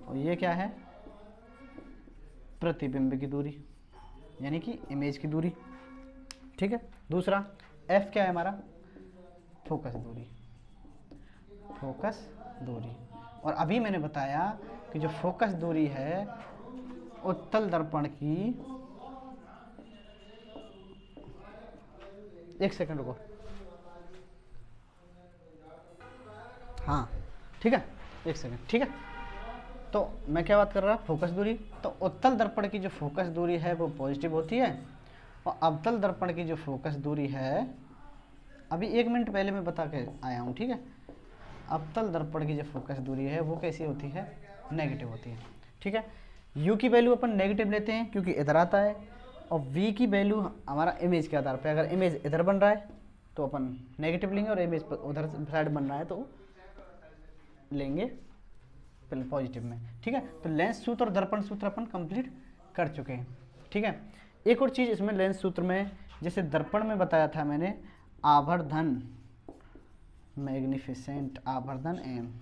और ये क्या है? प्रतिबिंब की दूरी यानी कि इमेज की दूरी। ठीक है, दूसरा f क्या है हमारा? फोकस दूरी, फोकस दूरी। और अभी मैंने बताया कि जो फोकस दूरी है उत्तल दर्पण की, एक सेकंड रुको, हाँ ठीक है, एक सेकंड, ठीक है। तो मैं क्या बात कर रहा? फोकस दूरी। तो उत्तल दर्पण की जो फोकस दूरी है वो पॉजिटिव होती है, और अवतल दर्पण की जो फोकस दूरी है, अभी 1 मिनट पहले मैं बता के आया हूँ, ठीक है। अवतल दर्पण की जो फोकस दूरी है वो कैसी होती है? नेगेटिव होती है। ठीक है, u की वैल्यू अपन नेगेटिव लेते हैं क्योंकि इधर आता है, और v की वैल्यू हमारा इमेज के आधार पे, अगर इमेज इधर बन रहा है तो अपन नेगेटिव लेंगे, और इमेज उधर साइड बन रहा है तो लेंगे पॉजिटिव में। ठीक है, तो लेंस सूत्र और दर्पण सूत्र अपन कंप्लीट कर चुके हैं। ठीक है, एक और चीज़ इसमें लेंस सूत्र में, जैसे दर्पण में बताया था मैंने आवर्धन, मैग्निफिसेंट आवर्धन एम।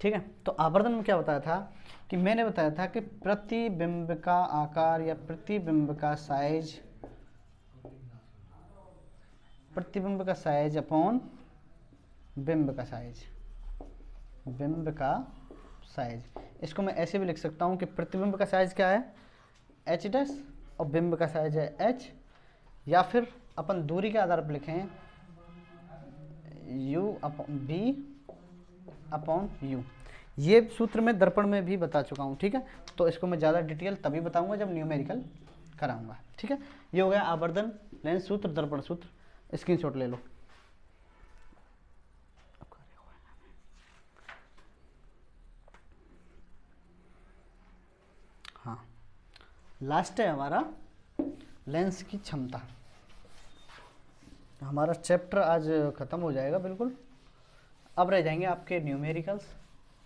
ठीक है, तो आवर्धन में क्या बताया था कि मैंने बताया था कि प्रतिबिंब का आकार या प्रतिबिंब का साइज, प्रतिबिंब का साइज अपॉन बिंब का साइज, बिंब का साइज। इसको मैं ऐसे भी लिख सकता हूँ कि प्रतिबिंब का साइज क्या है? h' और बिंब का साइज है h, या फिर अपन दूरी के आधार पर लिखें u/b/u। ये सूत्र मैं दर्पण में भी बता चुका हूँ। ठीक है, तो इसको मैं ज़्यादा डिटेल तभी बताऊंगा जब न्यूमेरिकल कराऊंगा। ठीक है, ये हो गया आवर्धन, लेंस सूत्र, दर्पण सूत्र। स्क्रीनशॉट ले लो। हाँ, लास्ट है हमारा लेंस की क्षमता। हमारा चैप्टर आज ख़त्म हो जाएगा बिल्कुल। अब रह जाएंगे आपके न्यूमेरिकल्स,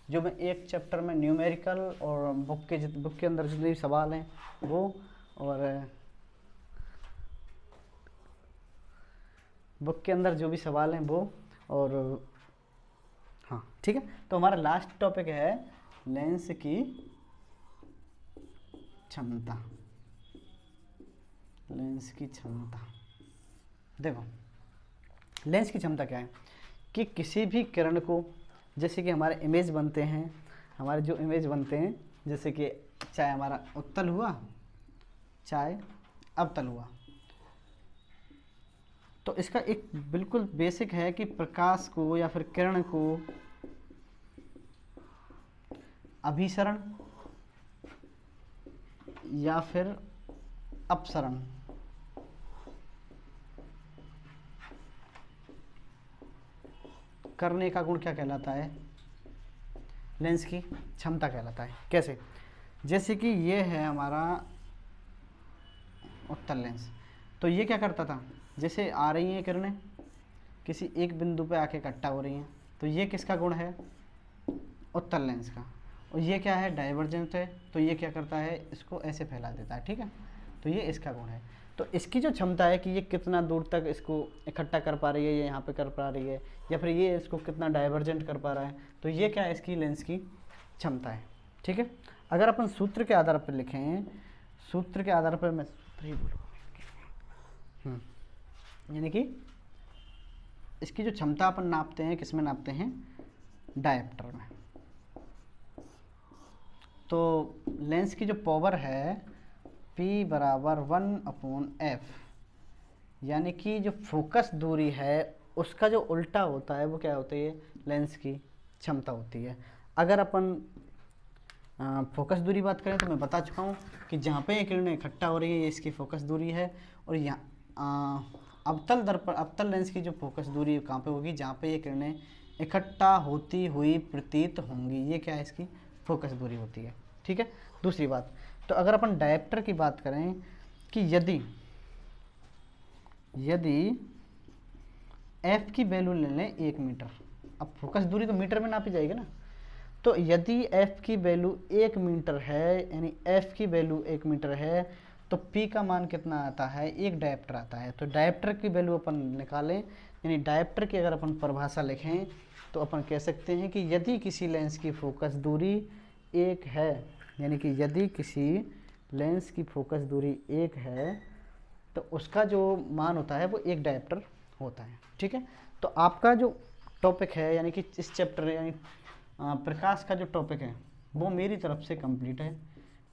जो मैं एक चैप्टर में न्यूमेरिकल और बुक के अंदर जितने भी सवाल हैं वो, और बुक के अंदर जो भी सवाल हैं वो, और हाँ ठीक है। तो हमारा लास्ट टॉपिक है लेंस की क्षमता, लेंस की क्षमता। देखो लेंस की क्षमता क्या है कि किसी भी किरण को, जैसे कि हमारे इमेज बनते हैं, हमारे जो इमेज बनते हैं, जैसे कि चाहे हमारा उत्तल हुआ चाहे अवतल हुआ, तो इसका एक बिल्कुल बेसिक है कि प्रकाश को या फिर किरण को अभिसरण या फिर अपसरण करने का गुण क्या कहलाता है? लेंस की क्षमता कहलाता है। कैसे? जैसे कि ये है हमारा उत्तल लेंस, तो ये क्या करता था, जैसे आ रही हैं किरणें किसी एक बिंदु पे आके इकट्ठा हो रही हैं, तो ये किसका गुण है? उत्तल लेंस का। और ये क्या है, डाइवर्जेंट है, तो ये क्या करता है, इसको ऐसे फैला देता है, ठीक है। तो ये इसका गुण है। तो इसकी जो क्षमता है कि ये कितना दूर तक इसको इकट्ठा कर पा रही है, ये यहाँ पे कर पा रही है, या फिर ये इसको कितना डाइवर्जेंट कर पा रहा है, तो ये क्या है, इसकी लेंस की क्षमता है, ठीक है। अगर अपन सूत्र के आधार पर लिखें, सूत्र के आधार पर मैं सूत्र ही बोलूँगा, यानी कि इसकी जो क्षमता अपन नापते हैं, किस में नापते हैं, डायप्टर में। तो लेंस की जो पावर है P बराबर 1/f, यानी कि जो फोकस दूरी है उसका जो उल्टा होता है वो क्या होती है, लेंस की क्षमता होती है। अगर अपन फोकस दूरी बात करें तो मैं बता चुका हूँ कि जहाँ पे ये किरणें इकट्ठा हो रही है ये इसकी फोकस दूरी है, और यहाँ अवतल लेंस की जो फोकस दूरी कहाँ पे होगी, जहाँ पे ये किरणें इकट्ठा होती हुई प्रतीत होंगी, ये क्या है, इसकी फोकस दूरी होती है, ठीक है। दूसरी बात, तो अगर अपन डायप्टर की बात करें कि यदि f की वैल्यू ले लें 1 मीटर, अब फोकस दूरी तो मीटर में नापी जाएगी ना, तो यदि f की वैल्यू 1 मीटर है, यानी f की वैल्यू 1 मीटर है, तो p का मान कितना आता है, 1 डायप्टर आता है। तो डायप्टर की वैल्यू अपन निकालें, यानी डायप्टर की अगर अपन परिभाषा लिखें तो अपन कह सकते हैं कि यदि किसी लेंस की फोकस दूरी 1 है, यानी कि यदि किसी लेंस की फोकस दूरी 1 है तो उसका जो मान होता है वो 1 डायप्टर होता है, ठीक है। तो आपका जो टॉपिक है, यानी कि इस चैप्टर यानी प्रकाश का जो टॉपिक है वो मेरी तरफ से कंप्लीट है,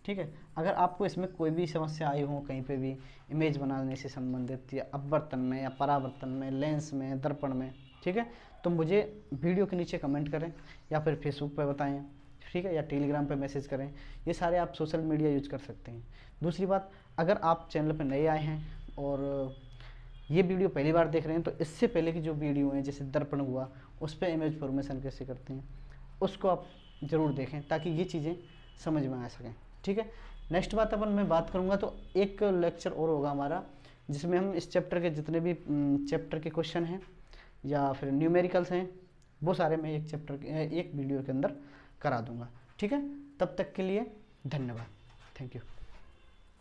ठीक है। अगर आपको इसमें कोई भी समस्या आई हो कहीं पे भी, इमेज बनाने से संबंधित या अपवर्तन में या परावर्तन में, लेंस में, दर्पण में, ठीक है, तो मुझे वीडियो के नीचे कमेंट करें या फिर फेसबुक पे बताएं, ठीक है, या टेलीग्राम पे मैसेज करें। ये सारे आप सोशल मीडिया यूज कर सकते हैं। दूसरी बात, अगर आप चैनल पर नए आए हैं और ये वीडियो पहली बार देख रहे हैं तो इससे पहले की जो वीडियो हैं, जैसे दर्पण हुआ, उस पर इमेज फॉर्मेशन कैसे करते हैं उसको आप ज़रूर देखें ताकि ये चीज़ें समझ में आ सकें, ठीक है। नेक्स्ट बात अपन मैं बात करूँगा तो एक लेक्चर और होगा हमारा, जिसमें हम इस चैप्टर के जितने भी चैप्टर के क्वेश्चन हैं या फिर न्यूमेरिकल्स हैं वो सारे मैं एक वीडियो के अंदर करा दूंगा, ठीक है। तब तक के लिए धन्यवाद, थैंक यू।